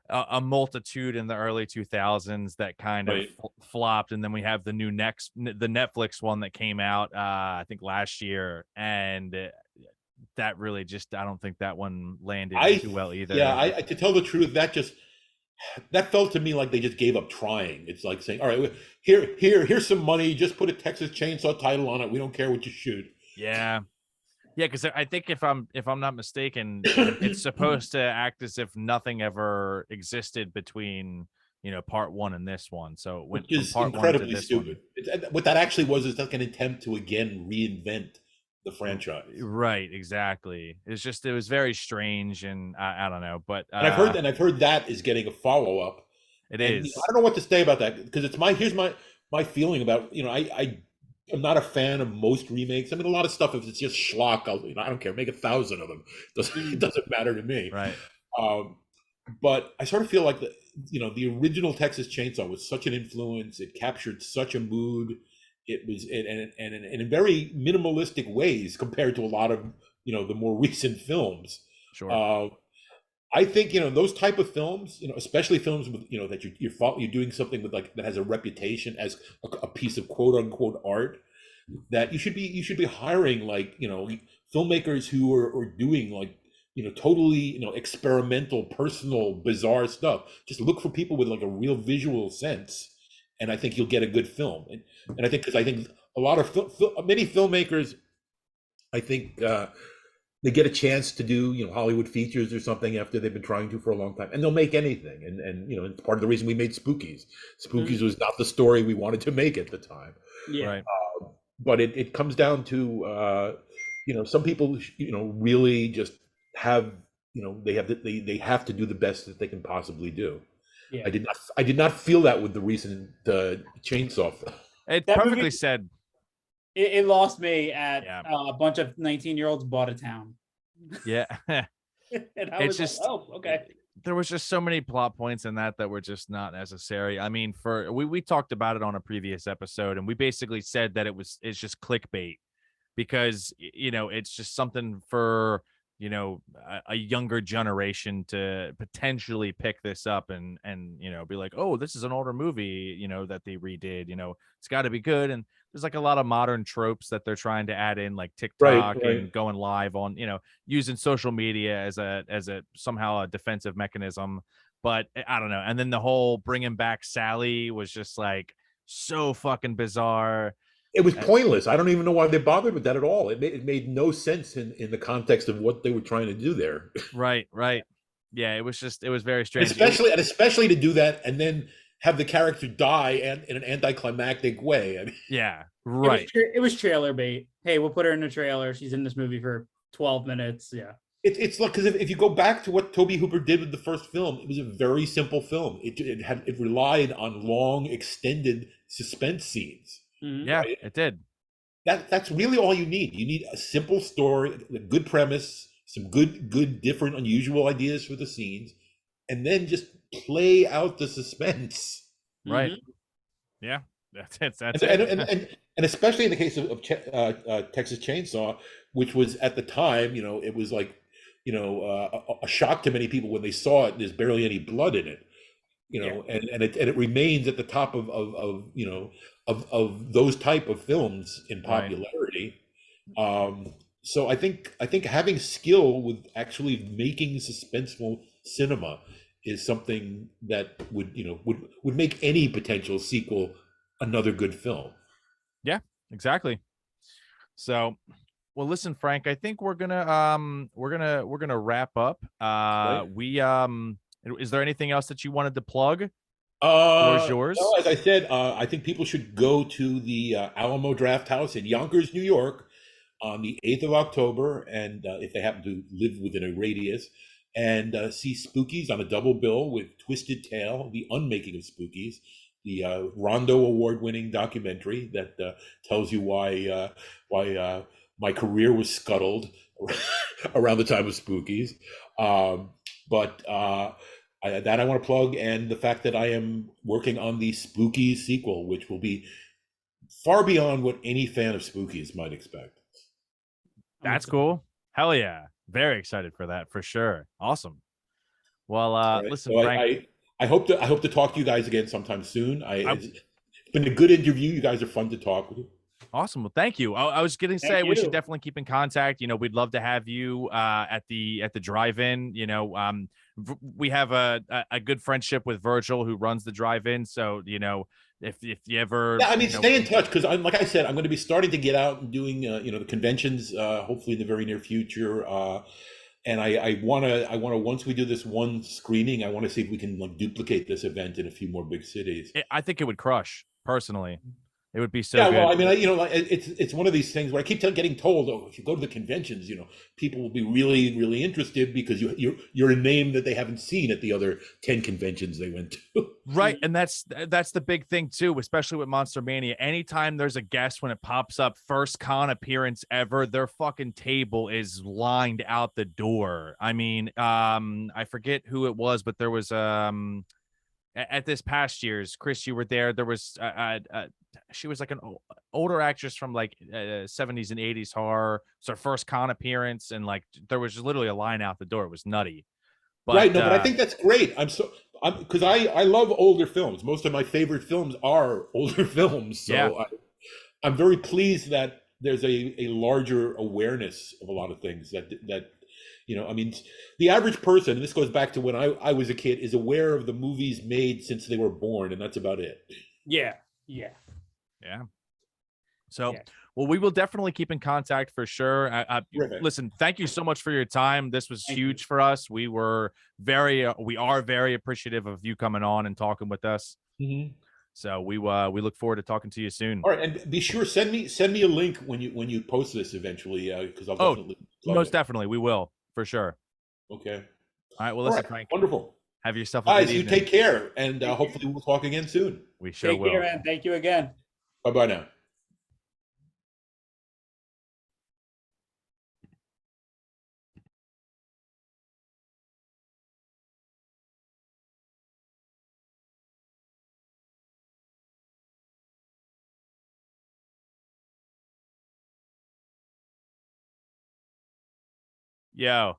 a multitude in the early 2000s that kind of flopped, and then we have the Netflix one that came out I think last year, and that really just, I don't think that one landed too well either. Yeah, to tell the truth, that felt to me like they just gave up trying. It's like saying, all right, here's some money, just put a Texas Chainsaw title on it, we don't care what you shoot. Yeah, because I think if I'm not mistaken, it's supposed to act as if nothing ever existed between, you know, part 1 and this one. So it went which is from part incredibly 1 to this stupid. What that actually was is like an attempt to again reinvent the franchise. Right, exactly. It was very strange, and I don't know, but and I've heard that is getting a follow-up. It is. You know, I don't know what to say about that, because here's my feeling about, you know, I'm not a fan of most remakes. I mean, a lot of stuff, if it's just schlock, I don't care. Make 1,000 of them. It doesn't matter to me. Right. But I sort of feel like the original Texas Chainsaw was such an influence. It captured such a mood. It was and in very minimalistic ways compared to a lot of, you know, the more recent films. Sure. I think, you know, those type of films, you know, especially films with, you know, that you're doing something with, like, that has a reputation as a piece of quote unquote art, that you should be hiring, like, you know, filmmakers who are doing, like, you know, totally, you know, experimental, personal, bizarre stuff. Just look for people with like a real visual sense, and I think you'll get a good film. And I think, because I think a lot of many filmmakers, I think they get a chance to do, you know, Hollywood features or something after they've been trying to for a long time, and they'll make anything. And you know, it's part of the reason we made Spookies. Spookies was not the story we wanted to make at the time. Yeah. Right. but it comes down to some people really just have they have to do the best that they can possibly do. Yeah. I did not feel that with the recent Chainsaw film. It That perfectly movie- said. It lost me at Yeah. a bunch of 19-year-olds bought a town. Yeah. And I It's was just like, oh, okay. there was just so many plot points in that were just not necessary. I mean, we talked about it on a previous episode, and we basically said that it's just clickbait because it's just something for a younger generation to potentially pick this up and be like, oh, this is an older movie that they redid, it's got to be good. And there's like a lot of modern tropes that they're trying to add in, like TikTok Right. and going live on using social media as a somehow a defensive mechanism. But I don't know. And then the whole bringing back Sally was just like so fucking bizarre. It was pointless. I don't even know why they bothered with that at all. It made no sense in the context of what they were trying to do there. Right. Yeah, it was very strange. Especially to do that and then have the character die in an anticlimactic way. I mean, yeah, right. It was trailer bait. Hey, we'll put her in the trailer. She's in this movie for 12 minutes. Yeah. it's like, because if you go back to what Tobe Hooper did with the first film, it was a very simple film. It relied on long, extended suspense scenes. Mhm. Yeah, right? It did. That's really all you need. You need a simple story, a good premise, some good, different, unusual ideas for the scenes, and then just play out the suspense. Right. Mhm. Yeah. That's it. And especially in the case of Texas Chainsaw, which was at the time, it was like, a shock to many people when they saw it. There's barely any blood in it, and it remains at the top of those type of films in popularity. Right. So I think having skill with actually making suspenseful cinema is something that would make any potential sequel another good film. Yeah, exactly. So, well, listen, Frank, I think we're gonna wrap up. Right. Is there anything else that you wanted to plug? Or is yours? No, as I said, I think people should go to the Alamo Draft House in Yonkers, New York, on the 8th of October, and if they happen to live within a radius, and see Spookies on a double bill with Twisted Tale, The Unmaking of Spookies, the Rondo Award-winning documentary that tells you why my career was scuttled around the time of Spookies. But I want to plug, and the fact that I am working on the Spookies sequel, which will be far beyond what any fan of Spookies might expect. That's cool. Hell yeah. Very excited for that, for sure. Awesome. Well, right. Listen, so Frank. I hope to talk to you guys again sometime soon. It's been a good interview. You guys are fun to talk with. Awesome. Well, thank you. I was going to say we should definitely keep in contact. We'd love to have you at the drive-in. We have a good friendship with Virgil, who runs the drive-in. So if you ever, stay in touch, because like I said, I'm going to be starting to get out and doing the conventions hopefully in the very near future. And I want to once we do this one screening, I want to see if we can duplicate this event in a few more big cities. I think it would crush, personally. It would be so good. Well, I mean, it's one of these things where I keep getting told, oh, if you go to the conventions, people will be really, really interested because you're a name that they haven't seen at the other 10 conventions they went to. Right, and that's the big thing too, especially with Monster Mania. Anytime there's a guest, when it pops up, first con appearance ever, their fucking table is lined out the door. I mean, I forget who it was, but there was at this past year's, Chris, you were there. There was she was like an older actress from like 70s and 80s horror. It's her first con appearance, and there was literally a line out the door. It was nutty. But, right, no, but I think that's great. Because I love older films. Most of my favorite films are older films. So yeah. I'm very pleased that there's a larger awareness of a lot of things that the average person, and this goes back to when I was a kid, is aware of the movies made since they were born, and that's about it. Yeah. So, well, we will definitely keep in contact for sure. Listen, thank you so much for your time. This was huge for us. We are very appreciative of you coming on and talking with us. Mm-hmm. So we look forward to talking to you soon. All right, and be sure send me a link when you post this eventually, because I'll Oh, definitely most definitely, we will for sure. Okay. All right. Well, All listen, right. Frank. Wonderful. Have yourself a good Guys, you evening. take care, and hopefully we'll talk again soon. We sure Take will. care, man. Thank you again. Bye bye now. Yo.